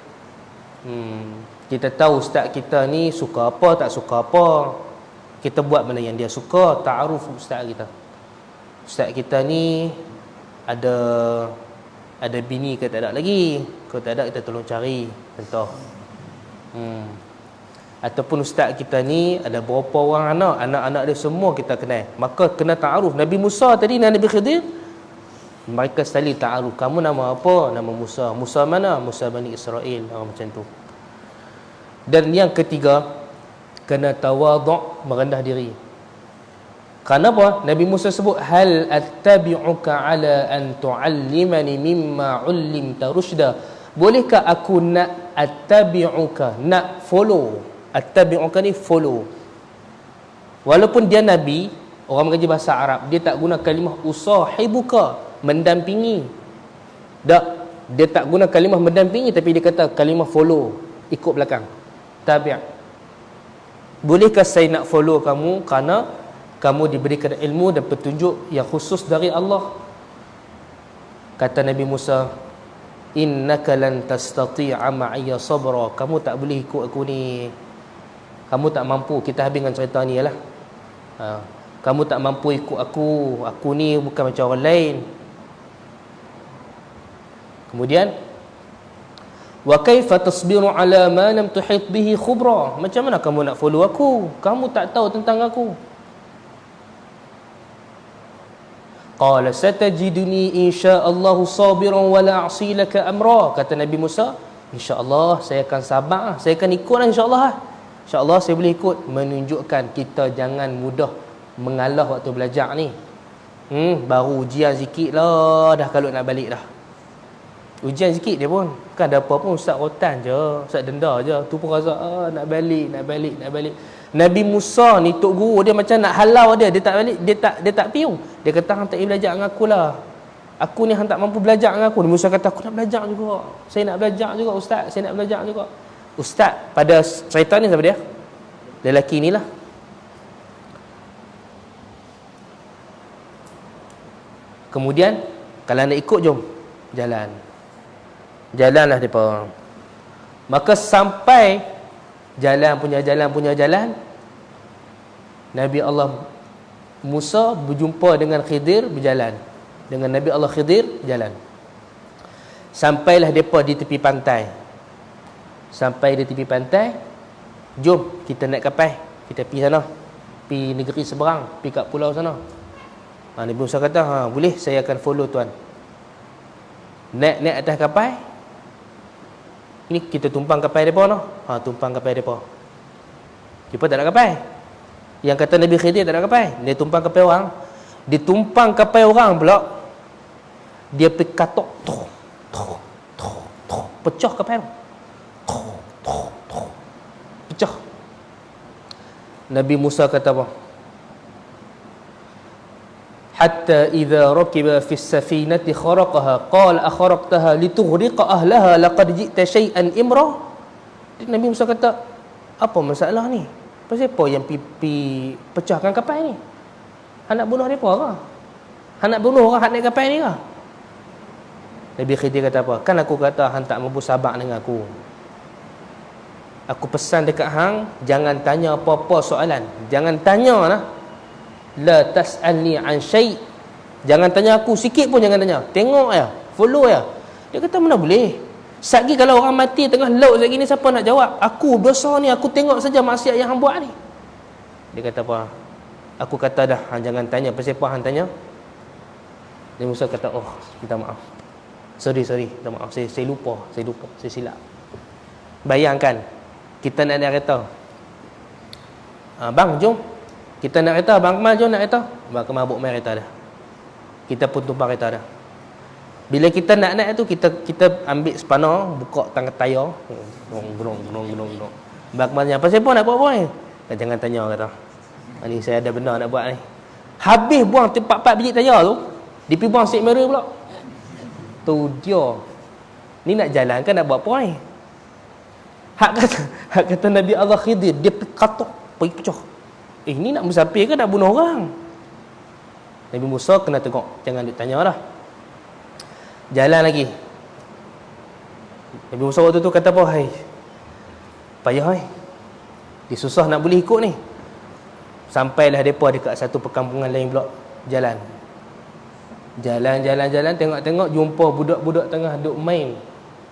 Kita tahu ustaz kita ni suka apa, tak suka apa. Kita buat mana yang dia suka, ta'aruf ustaz kita. Ustaz kita ni ada bini ke tak ada lagi. Kalau tak ada, kita tolong cari, contoh. Ataupun ustaz kita ni ada berapa orang anak-anak dia semua kita kenal. Maka kena ta'aruf. Nabi Musa tadi dan Nabi Khidir, mereka sekali ta'aruf. Kamu nama apa? Nama Musa. Musa mana? Musa Bani Israel. Macam tu. Dan yang ketiga, kena tawaduk, merendah diri. Kenapa? Nabi Musa sebut, hal attabi'uka ala an tu'allimani mimma 'ullimta rusyda. Bolehkah aku nak attabi'uka, nak follow. Attabi'uka ni follow. Walaupun dia Nabi, orang mengaji bahasa Arab, dia tak guna kalimah usahibuka, mendampingi. Dia tak guna kalimah mendampingi, tapi dia kata kalimah follow, ikut belakang, tabi'. Bolehkah saya nak follow kamu kerana kamu diberikan ilmu dan petunjuk yang khusus dari Allah? Kata Nabi Musa, innaka lan tastati'a ma'iya sabra. Kamu tak boleh ikut aku ni. Kamu tak mampu, kita habiskan cerita ni lah. Kamu tak mampu ikut aku ni bukan macam orang lain. Kemudian, wa kaifa tasbiru ala ma lam tuhit bihi khubra, macam mana kamu nak follow aku, kamu tak tahu tentang aku. Qala satajiduni insyaallah sabiran wa la a'si laka amra, kata Nabi Musa, insyaallah saya akan sabar, saya akan ikutlah insyaallah. InsyaAllah saya boleh ikut. Menunjukkan kita jangan mudah mengalah waktu belajar ni. Baru ujian sikit lah dah kalau nak balik dah. Ujian sikit dia pun, kan ada apa pun ustaz rotan je, ustaz denda je. Tu pun rasa nak balik. Nabi Musa ni tok guru dia macam nak halau dia tak balik, dia tak piu. Dia kata hang tak boleh belajar dengan aku lah. Aku ni hang tak mampu belajar dengan aku. Nabi Musa kata aku nak belajar juga. Saya nak belajar juga ustaz, saya nak belajar juga. Ustaz pada cerita ni siapa dia? Lelaki ni lah. Kemudian kalau nak ikut jom jalanlah depa. Maka sampai jalan Nabi Allah Musa berjumpa dengan Khidir, berjalan dengan Nabi Allah Khidir, jalan. Sampailah depa di tepi pantai. Sampai di tepi pantai, jom kita naik kapal, kita pergi sana, pergi negeri seberang, pergi kat pulau sana. Nabi Musa kata, boleh, saya akan follow tuan. Naik atas kapal. Ini kita tumpang kapal depa noh. Tumpang kapal depa. Depa tak ada kapal. Yang kata Nabi Khidir tak ada kapal, dia tumpang kapal orang. Dia tumpang kapal orang pula, dia pergi katok, pecah kapal. Pecah. Nabi Musa kata apa? Hatta idza rakiba fi as-safinati kharaqaha qala akharaqtaha litughriqa ahlaha laqad ji'ta shay'an imra. Nabi Musa kata, apa masalah ni? Pasal apa yang pipi pecahkan kapal ni? Hang nak bunuh depa ke? Hang nak bunuh orang hang naik kapal ni ke? Nabi Khidir kata apa? Kan aku kata hang tak mampu sabar dengan aku. Aku pesan dekat hang, jangan tanya apa-apa soalan. Jangan tanya lah. La tas'alni an syai'. Jangan tanya aku sikit pun, jangan tanya. Tengok ya, follow ya. Dia kata mana boleh. Satgi kalau orang mati tengah laut macam gini, siapa nak jawab? Aku dosa ni, aku tengok saja maksiat yang hang buat ni. Dia kata apa? Aku kata dah, hang jangan tanya. Pasal apa hang tanya? Dia Musa kata, oh, minta maaf. Sorry, minta maaf. Saya lupa, saya silap. Bayangkan kita nak naik kereta. Bang, jom. Kita nak kereta. Bang Kemal, jom nak kereta. Bang Kemal bawa main kereta dah. Kita pun tumpang kereta dah. Bila kita nak naik tu, kita ambil spana, buka tangga tayar. Gunung. Bang Kemal tanya, pasal apa nak buat boy? Jangan tanya, kata. Ni saya ada benda nak buat ni. Habis buang 4 biji tayar tu, dia pergi buang sik merah pula. Tu dia. Ni nak jalan kan nak buat apa ni? Hak kata Nabi Allah Khidir, dia katok, pergi pecah. Ni nak musafir ke nak bunuh orang? Nabi Musa kena tengok, jangan duk tanya dah. Jalan lagi. Nabi Musa waktu tu kata apa? Hai, payah hai. Dia susah nak boleh ikut ni. Sampailah mereka dekat satu perkampungan lain pula. Jalan, tengok jumpa budak-budak tengah duk main.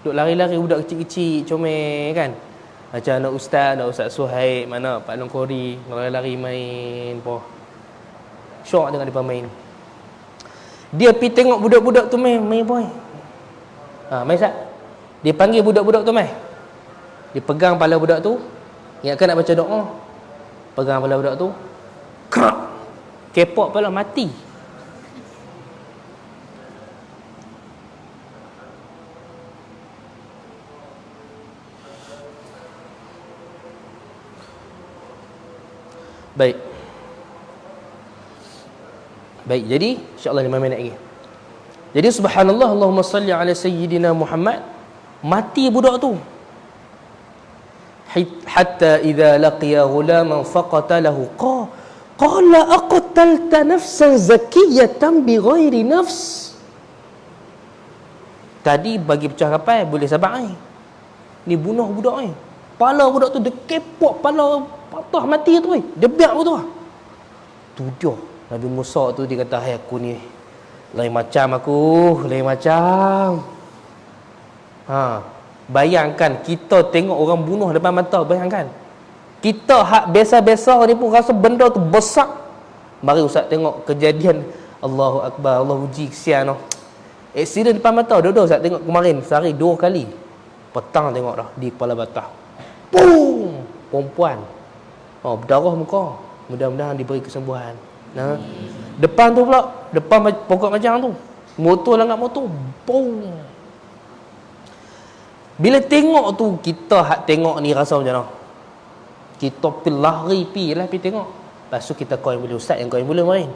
Duk lari-lari budak kecil-kecil, comel kan. Macam anak Ustaz Suhaib, mana Pak Long Kori, lari-lari main apa. Syok tengok depa main. Dia pergi tengok budak-budak tu main boy. Main sat. Dia panggil budak-budak tu main. Dia pegang kepala budak tu, ingatkan nak baca doa. Pegang kepala budak tu, krak. Kepok kepala mati. Baik, jadi insya-Allah 5 minit lagi. Jadi subhanallah, Allahumma salli ala sayyidina Muhammad. Mati budak tu. Hatta idza laqiya ghulaman faqatalahu qala aqtalta nafsan zakiyatan bighairi nafs. Tadi bagi pecah kapal boleh sabar ni. Ni bunuh budak ni. Kepala budak tu dia kepok kepala patah mati tu. Dia biar tu. Tu dia. Nabi Musa tu dia kata, "Hai, aku ni lain macam aku, lain macam." Bayangkan kita tengok orang bunuh depan mata, bayangkan. Kita hak biasa-biasa ni pun rasa benda tu besar. Mari ustaz tengok kejadian, Allahu Akbar, Allah uji kesian noh. Aksiden depan mata, duduk ustaz tengok kemarin sehari 2 kali. Petang tengok dah di kepala batah. Boom! Perempuan. Berdarah muka. Mudah-mudahan diberi kesembuhan. Nah, depan tu pula, depan pokok macam tu. Motor langgar motor. Boom! Bila tengok tu, kita hak tengok ni rasa macam mana? Kita pergi lari pi tengok. Lepas tu kita call yang boleh ustaz, yang call yang boleh main.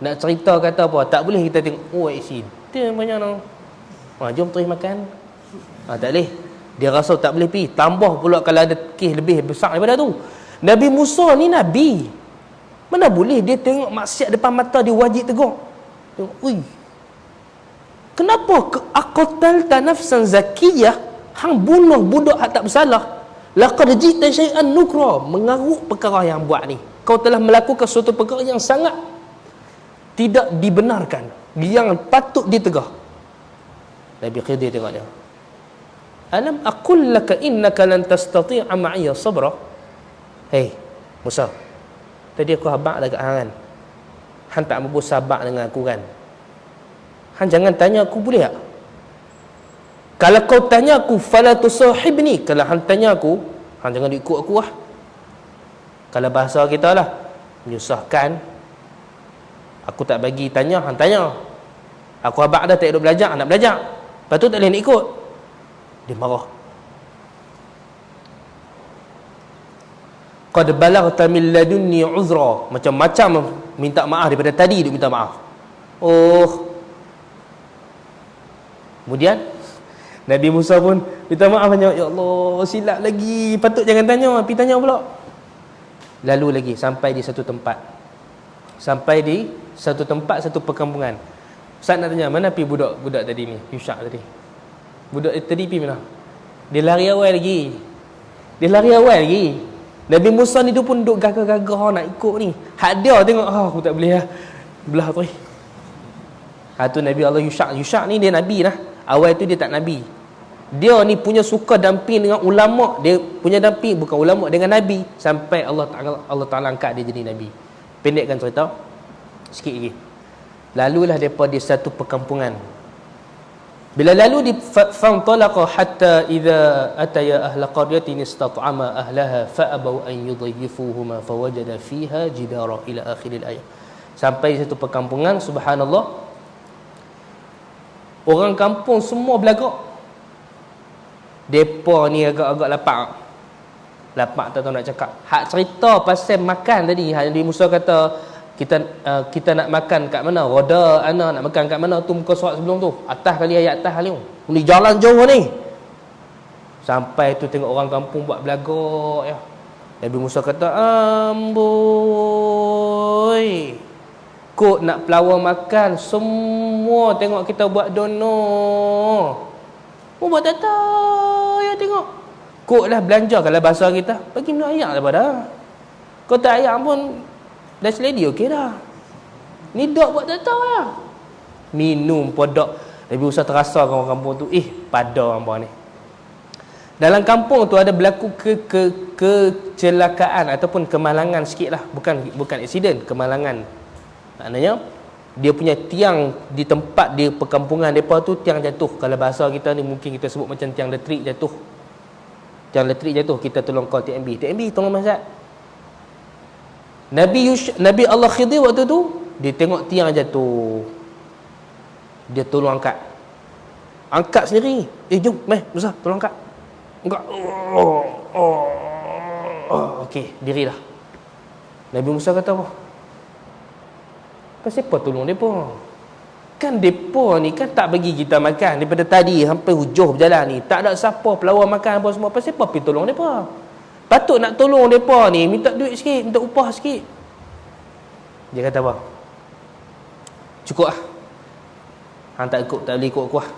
Nak cerita kata apa, tak boleh kita tengok, accident macam mana. Jom terus makan. Tak boleh. Dia rasa tak boleh pi. Tambah pula kalau ada kes lebih besar daripada tu. Nabi Musa ni Nabi. Mana boleh dia tengok maksiat depan mata, dia wajib tegur. Tengok, kenapa aqtalta nafsan zakiyah, hang bunuh budak hak tak bersalah. Laqad ji'ta syai'an nukra, mengarut perkara yang buat ni. Kau telah melakukan suatu perkara yang sangat tidak dibenarkan, yang patut ditegah. Nabi Khidir tengok dia. Alam aqul laka innaka lan tastati'a ma'iya sabra. Hei Musa, tadi aku habaq dekat hang kan, hang tak mampu sabar dengan aku kan. Hang jangan tanya aku boleh tak? Kalau kau tanya aku, fala tusahibni. Kalau hang tanya aku, hang jangan ikut aku lah. Kalau bahasa kita lah, menyusahkan. Aku tak bagi tanya, hang tanya. Aku habaq dah tak duduk belajar, nak belajar. Lepas tu tak boleh nak ikut. Dia marah. Qad balaghta min ladunni uzra. Macam-macam minta maaf daripada tadi, dia minta maaf. Kemudian Nabi Musa pun minta maaf banyak. Ya Allah, silap lagi. Patut jangan tanya, pergi tanya pula. Lalu lagi sampai di satu tempat. Sampai di satu tempat, satu perkampungan. Ustaz nak tanya, mana pergi budak tadi ni? Yusha tadi. Budak tadi pergi mana? Dia lari awal lagi. Nabi Musa ni tu pun duk gagah-gagah nak ikut ni. Hak dia tengok, aku tak boleh lah. Belah tu. Tu Nabi Allah Yusha ni dia Nabi lah. Awal tu dia tak Nabi. Dia ni punya suka damping dengan ulama. Dia punya damping bukan ulama, dengan Nabi. Sampai Allah Ta'ala angkat dia jadi Nabi. Pendekkan cerita sikit lagi. Lalulah mereka di satu perkampungan. Bila lalu di fantalaqa hatta idza ataya ahla qaryatin istat'ama ahlaha fa'abaw an yudayyifuhuma fawajada fiha jidara ila akhiril ayat. Sampai di satu perkampungan, subhanallah, orang kampung semua belagak. Depa ni agak-agak lapak tak tahu nak cakap. Hak cerita pasal makan tadi, Nabi Musa kata kita nak makan kat mana? Roda ana nak makan kat mana? Tu muka surat sebelum tu. Atas kali ayat atas kali tu. Ni jalan jauh ni. Sampai tu tengok orang kampung buat belagak ya. Nabi Musa kata, amboi. Kok nak pelawar makan, semua tengok kita buat dono. Buat tak tahu ya tengok. Kok lah belanja kalau bahasa kita. Bagi minum air daripada. Kau tak air pun dah seledi okey dah. Ni dok buat tak tahu ya. Minum podok. Nabi Musa terasa orang kampung tu, pada hangpa ni. Dalam kampung tu ada berlaku kecelakaan ataupun kemalangan sikitlah, bukan aksiden, kemalangan. Maknanya dia punya tiang di tempat di perkampungan depa tu tiang jatuh. Kalau bahasa kita ni mungkin kita sebut macam tiang elektrik jatuh. Tiang elektrik jatuh, kita tolong call TMB. TMB tolong Mazat. Nabi Allah Khidir waktu tu dia tengok tiang jatuh. Dia tolong angkat. Angkat sendiri. Jom, Musa, tolong angkat. Angkat. Okey, dirilah. Nabi Musa kata apa? Pasal apa tolong depa? Kan depa ni kan tak bagi kita makan daripada tadi sampai hujung berjalan ni. Tak ada siapa pelawar makan apa semua. Pasal apa pergi tolong depa? Patut nak tolong depa ni, minta duit sikit, minta upah sikit. Dia kata apa? Cukup lah. Hang tak boleh ikut aku lah.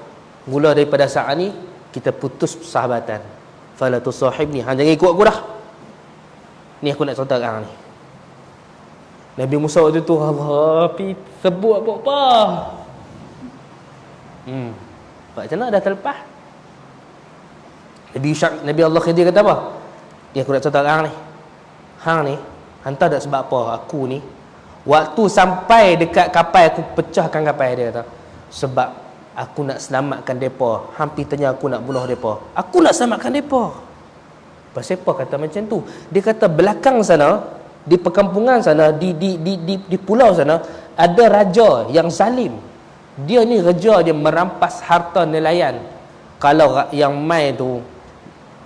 Mula daripada saat ni kita putus persahabatan. Fala tusahibni, hang jangan ikut aku dah. Ni aku nak cerita sekarang ni. Nabi Musa waktu tu Allah pi sebut apa-apa. Macam mana dah terlepas? Nabi Allah Khidir kata apa? Ni aku nak cerita sekarang ni. Hang ni hantar tak sebab apa aku ni waktu sampai dekat kapal aku pecahkan kapal dia kata. Sebab aku nak selamatkan depa. Hampir tanya aku nak bunuh depa. Aku nak selamatkan depa. Pasal apa kata macam tu? Dia kata belakang sana, di perkampungan sana, di pulau sana ada raja yang zalim. Dia ni raja dia merampas harta nelayan. Kalau yang mai tu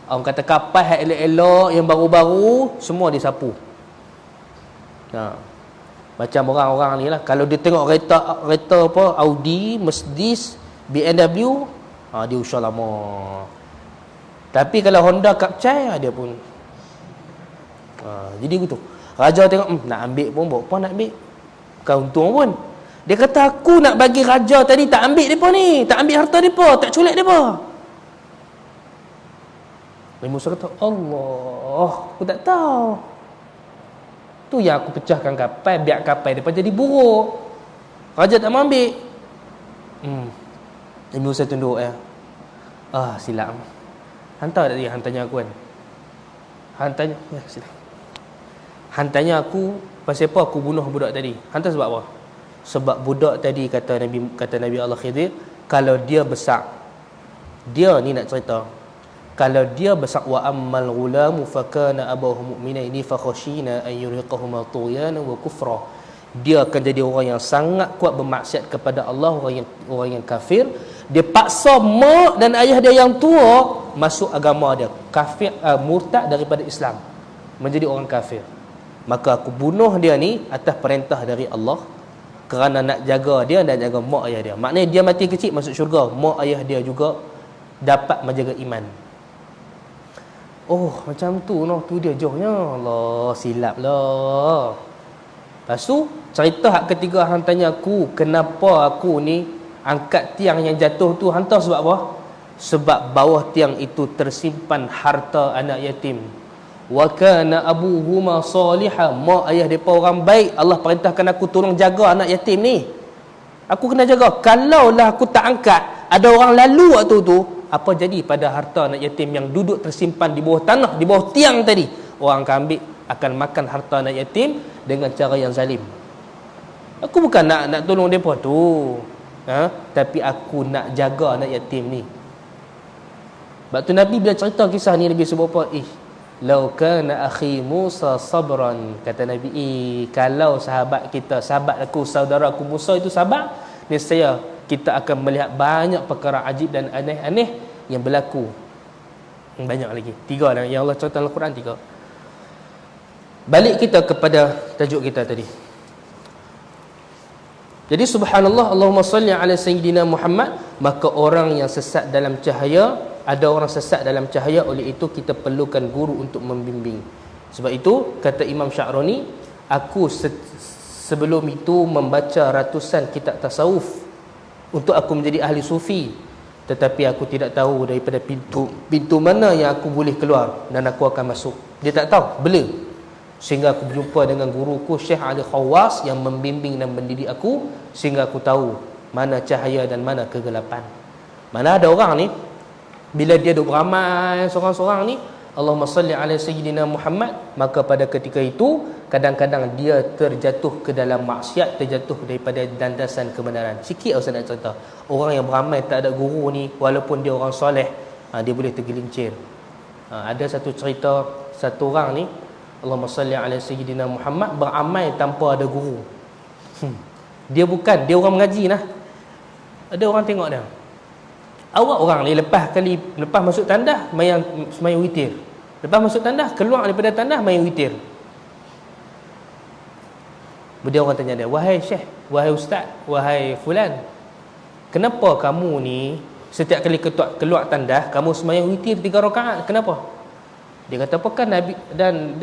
orang kata kapal yang elok-elok yang baru-baru semua disapu. Macam orang-orang ni lah, kalau dia tengok kereta apa Audi, Mercedes, BMW, dia usah lama. Tapi kalau Honda Kapcai dia pun jadi gitu. Raja tengok nak ambil pun berapa nak ambil. Bukan untung pun. Dia kata aku nak bagi raja tadi tak ambil depa ni, tak ambil harta depa, tak culik depa. Nabi Musa kata, Allah, aku tak tahu. Tu yang aku pecahkan kapal, biar kapal depa jadi buruk. Raja tak mau ambil. Nabi Musa tunduk silap. Hantar tak dia hantarnya aku kan. Hantarnya silap. Hantarnya aku pasal apa aku bunuh budak tadi? Hantar sebab apa? Sebab budak tadi kata Nabi Allah Khidir, kalau dia besar, dia ni nak cerita, kalau dia besar wa ammal ghulamu fakana abahu mu'minaini fakhashina an yurhiqahuma tughyana wa kufra, dia akan jadi orang yang sangat kuat bermaksiat kepada Allah, orang yang kafir. Dia paksa mak dan ayah dia yang tua masuk agama dia, kafir, murtad daripada Islam, menjadi orang kafir. Maka aku bunuh dia ni atas perintah dari Allah, kerana nak jaga dia dan jaga mak ayah dia. Maknanya dia mati kecil masuk syurga, mak ayah dia juga dapat menjaga iman. Oh macam tu noh, tu dia johnya. Allah, silap lah. Lepas tu cerita hak ketiga, hang tanya aku kenapa aku ni angkat tiang yang jatuh tu, hantar sebab apa? Sebab bawah tiang itu tersimpan harta anak yatim. Wa kana abuhuma salihah, mak ayah depa orang baik. Allah perintahkan aku tolong jaga anak yatim ni. Aku kena jaga. Kalaulah aku tak angkat, ada orang lalu waktu tu, apa jadi pada harta anak yatim yang duduk tersimpan di bawah tanah, di bawah tiang tadi? Orang akan ambil, akan makan harta anak yatim dengan cara yang zalim. Aku bukan nak tolong depa tu, tapi aku nak jaga anak yatim ni. Sebab tu Nabi bila cerita kisah ni, Nabi sebut apa? Lau kana akhi Musa sabran, kata Nabi, kalau sahabat kita, sahabat aku, saudara aku Musa itu sabar, nescaya kita akan melihat banyak perkara ajib dan aneh-aneh yang berlaku. Banyak lagi. 3 yang Allah cerita dalam Al-Quran, 3. Balik kita kepada tajuk kita tadi. Jadi subhanallah, Allahumma salli ala sayyidina Muhammad. Maka orang yang sesat dalam cahaya, ada orang sesat dalam cahaya, oleh itu kita perlukan guru untuk membimbing. Sebab itu kata Imam Sya'rani, aku sebelum itu membaca ratusan kitab tasawuf untuk aku menjadi ahli sufi, tetapi aku tidak tahu daripada pintu mana yang aku boleh keluar dan aku akan masuk. Dia tak tahu, bela. Sehingga aku berjumpa dengan guruku Syekh Ali Khawas yang membimbing dan mendidik aku, sehingga aku tahu mana cahaya dan mana kegelapan. Mana ada orang ni, bila dia duk beramai seorang-seorang ni, Allahumma salli ala sayyidina Muhammad, maka pada ketika itu kadang-kadang dia terjatuh ke dalam maksiat, terjatuh daripada landasan kebenaran. Sikit saya nak cerita, orang yang beramai tak ada guru ni, walaupun dia orang soleh, dia boleh tergelincir. Ada satu cerita, satu orang ni, Allahumma salli ala sayyidina Muhammad, beramai tanpa ada guru. Dia orang mengaji lah. Ada orang tengok dia, awak orang ni lepas masuk tandah main witir, lepas masuk tandah, keluar daripada tandah main witir. Dia orang tanya dia, wahai syekh, wahai ustaz, wahai fulan, kenapa kamu ni setiap kali keluar tandah kamu sembahyang witir 3 rakaat? Kenapa? Dia kata, apa kan Nabi, dan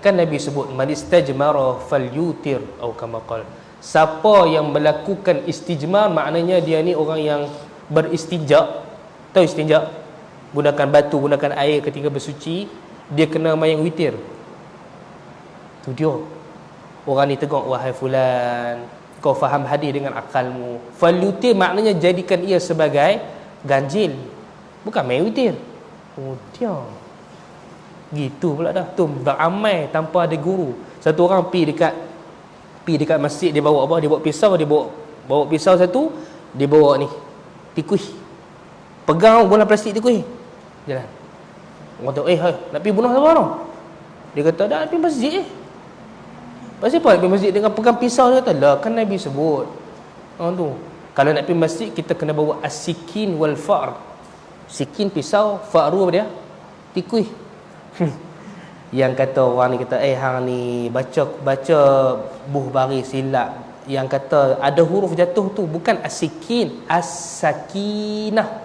kan Nabi sebut man istajmara falyutir atau kama qala. Siapa yang melakukan istijmar, maknanya dia ni orang yang beristinja. Tahu istinja? Gunakan batu, gunakan air ketika bersuci, dia kena mayang witir. Tu dia. Orang ni tengok, wahai fulan, kau faham hadis dengan akalmu. Falyutir maknanya jadikan ia sebagai ganjil. Bukan main witir. Oh dia. Gitu pula dah. Tu beramai tanpa ada guru. Satu orang pi dekat masjid, dia bawa apa? Dia bawa pisau, bawa pisau satu, dia bawa ni tikui. Pegang bola plastik tikui. Jalan. Orang tu, hai, nak pergi bunuh siapa tu? Dia kata, dah nak pergi masjid Pasal apa nak pergi masjid dengan pegang pisau? Dia kata, lah kan Nabi sebut. Orang tu, kalau nak pergi masjid, kita kena bawa as-sikin wal far. Sikin pisau, fa'ru apa dia? Tikui. Yang kata orang ni kata, hang ni baca buh baris silap. Yang kata ada huruf jatuh tu bukan as-sikin, as-sakinah.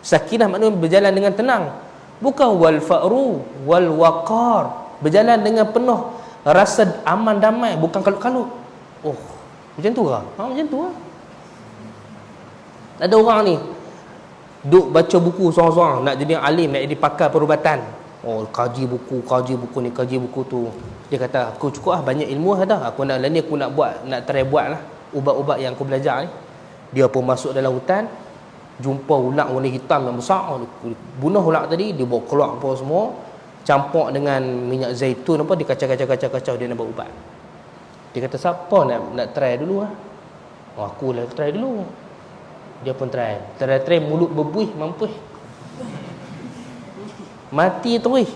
Sakinah maknanya berjalan dengan tenang. Bukan wal fa'ru wal waqar, berjalan dengan penuh rasa aman damai, bukan kalut-kalut. Oh, macam tu lah. Macam tu lah. Ada orang ni duk baca buku seorang-seorang, nak jadi alim, nak jadi pakar perubatan. Oh, kaji buku ni, kaji buku tu. Dia kata, aku cukup lah, banyak ilmu dah. Aku nak try buat lah ubat-ubat yang aku belajar ni. Dia pun masuk dalam hutan, jumpa ulat warna hitam yang besar. Bunuh ulat tadi, dia bawa keluar apa semua, campur dengan minyak zaitun apa, dia kacau dia nak buat ubat. Dia kata, siapa nak try dulu lah? Oh, aku lah try dulu. Dia pun try mulut berbuih, mampus. Mati terus.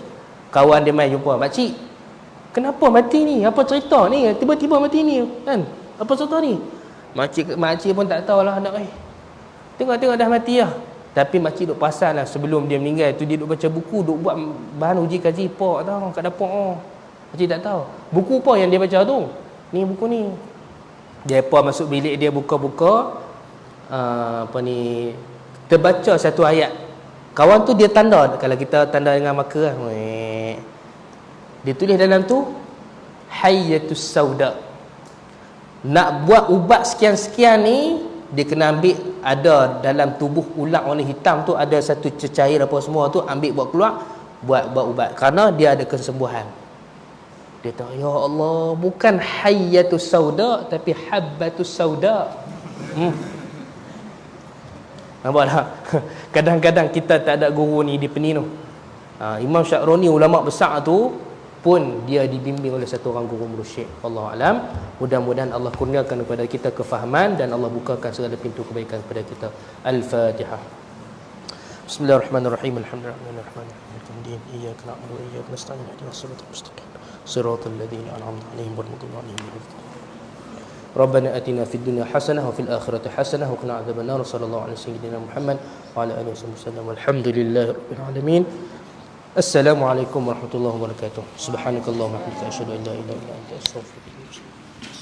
Kawan dia mai jumpa, "Makcik, kenapa mati ni? Apa cerita ni? Tiba-tiba mati ni kan? Apa cerita ni?" Makcik pun tak tahulah anak Tengok dah mati lah. Tapi makcik duk pasal lah, sebelum dia meninggal tu dia duk baca buku, duk buat bahan uji kaji pok tau kat dapur. Makcik tak tahu. Buku apa yang dia baca tu? Ni buku ni. Dia masuk bilik dia, buka-buka terbaca satu ayat. Kawan tu dia tanda, kalau kita tanda dengan marker lah. Dia tulis dalam tu hayyatus sauda. Nak buat ubat sekian-sekian ni, dia kena ambil, ada dalam tubuh ulat warna hitam tu ada satu cecair apa semua tu, ambil buat keluar, buat ubat, kerana dia ada kesembuhan. Dia tahu, ya Allah, bukan hayyatus sauda tapi habbatus sauda. Nampak tak? Kadang-kadang kita tak ada guru ni di Peninu. Imam Sya'roni, ulama besar tu pun dia dibimbing oleh satu orang guru mursyid. Wallahu alam. Mudah-mudahan Allah kurniakan kepada kita kefahaman dan Allah bukakan segala pintu kebaikan kepada kita. Al-Fatihah. Bismillahirrahmanirrahim. Alhamdulillahirrahmanirrahim. Iyyaka na'budu wa iyyaka nasta'in. Ihdinas siratal mustaqim. Siratal ladzina an'amta 'alaihim ghairil maghdubi 'alaihim. ربنا آتنا في الدنيا حسنة وفي الآخرة حسنة وقنا عذاب النار. صلى الله على سيدنا محمد وعلى آله وصحبه وسلم والحمد لله رب العالمين. السلام عليكم ورحمة الله وبركاته. سبحانك اللهم وبحمدك أشهد أن لا إله إلا أنت أستغفرك وأتوب إليك.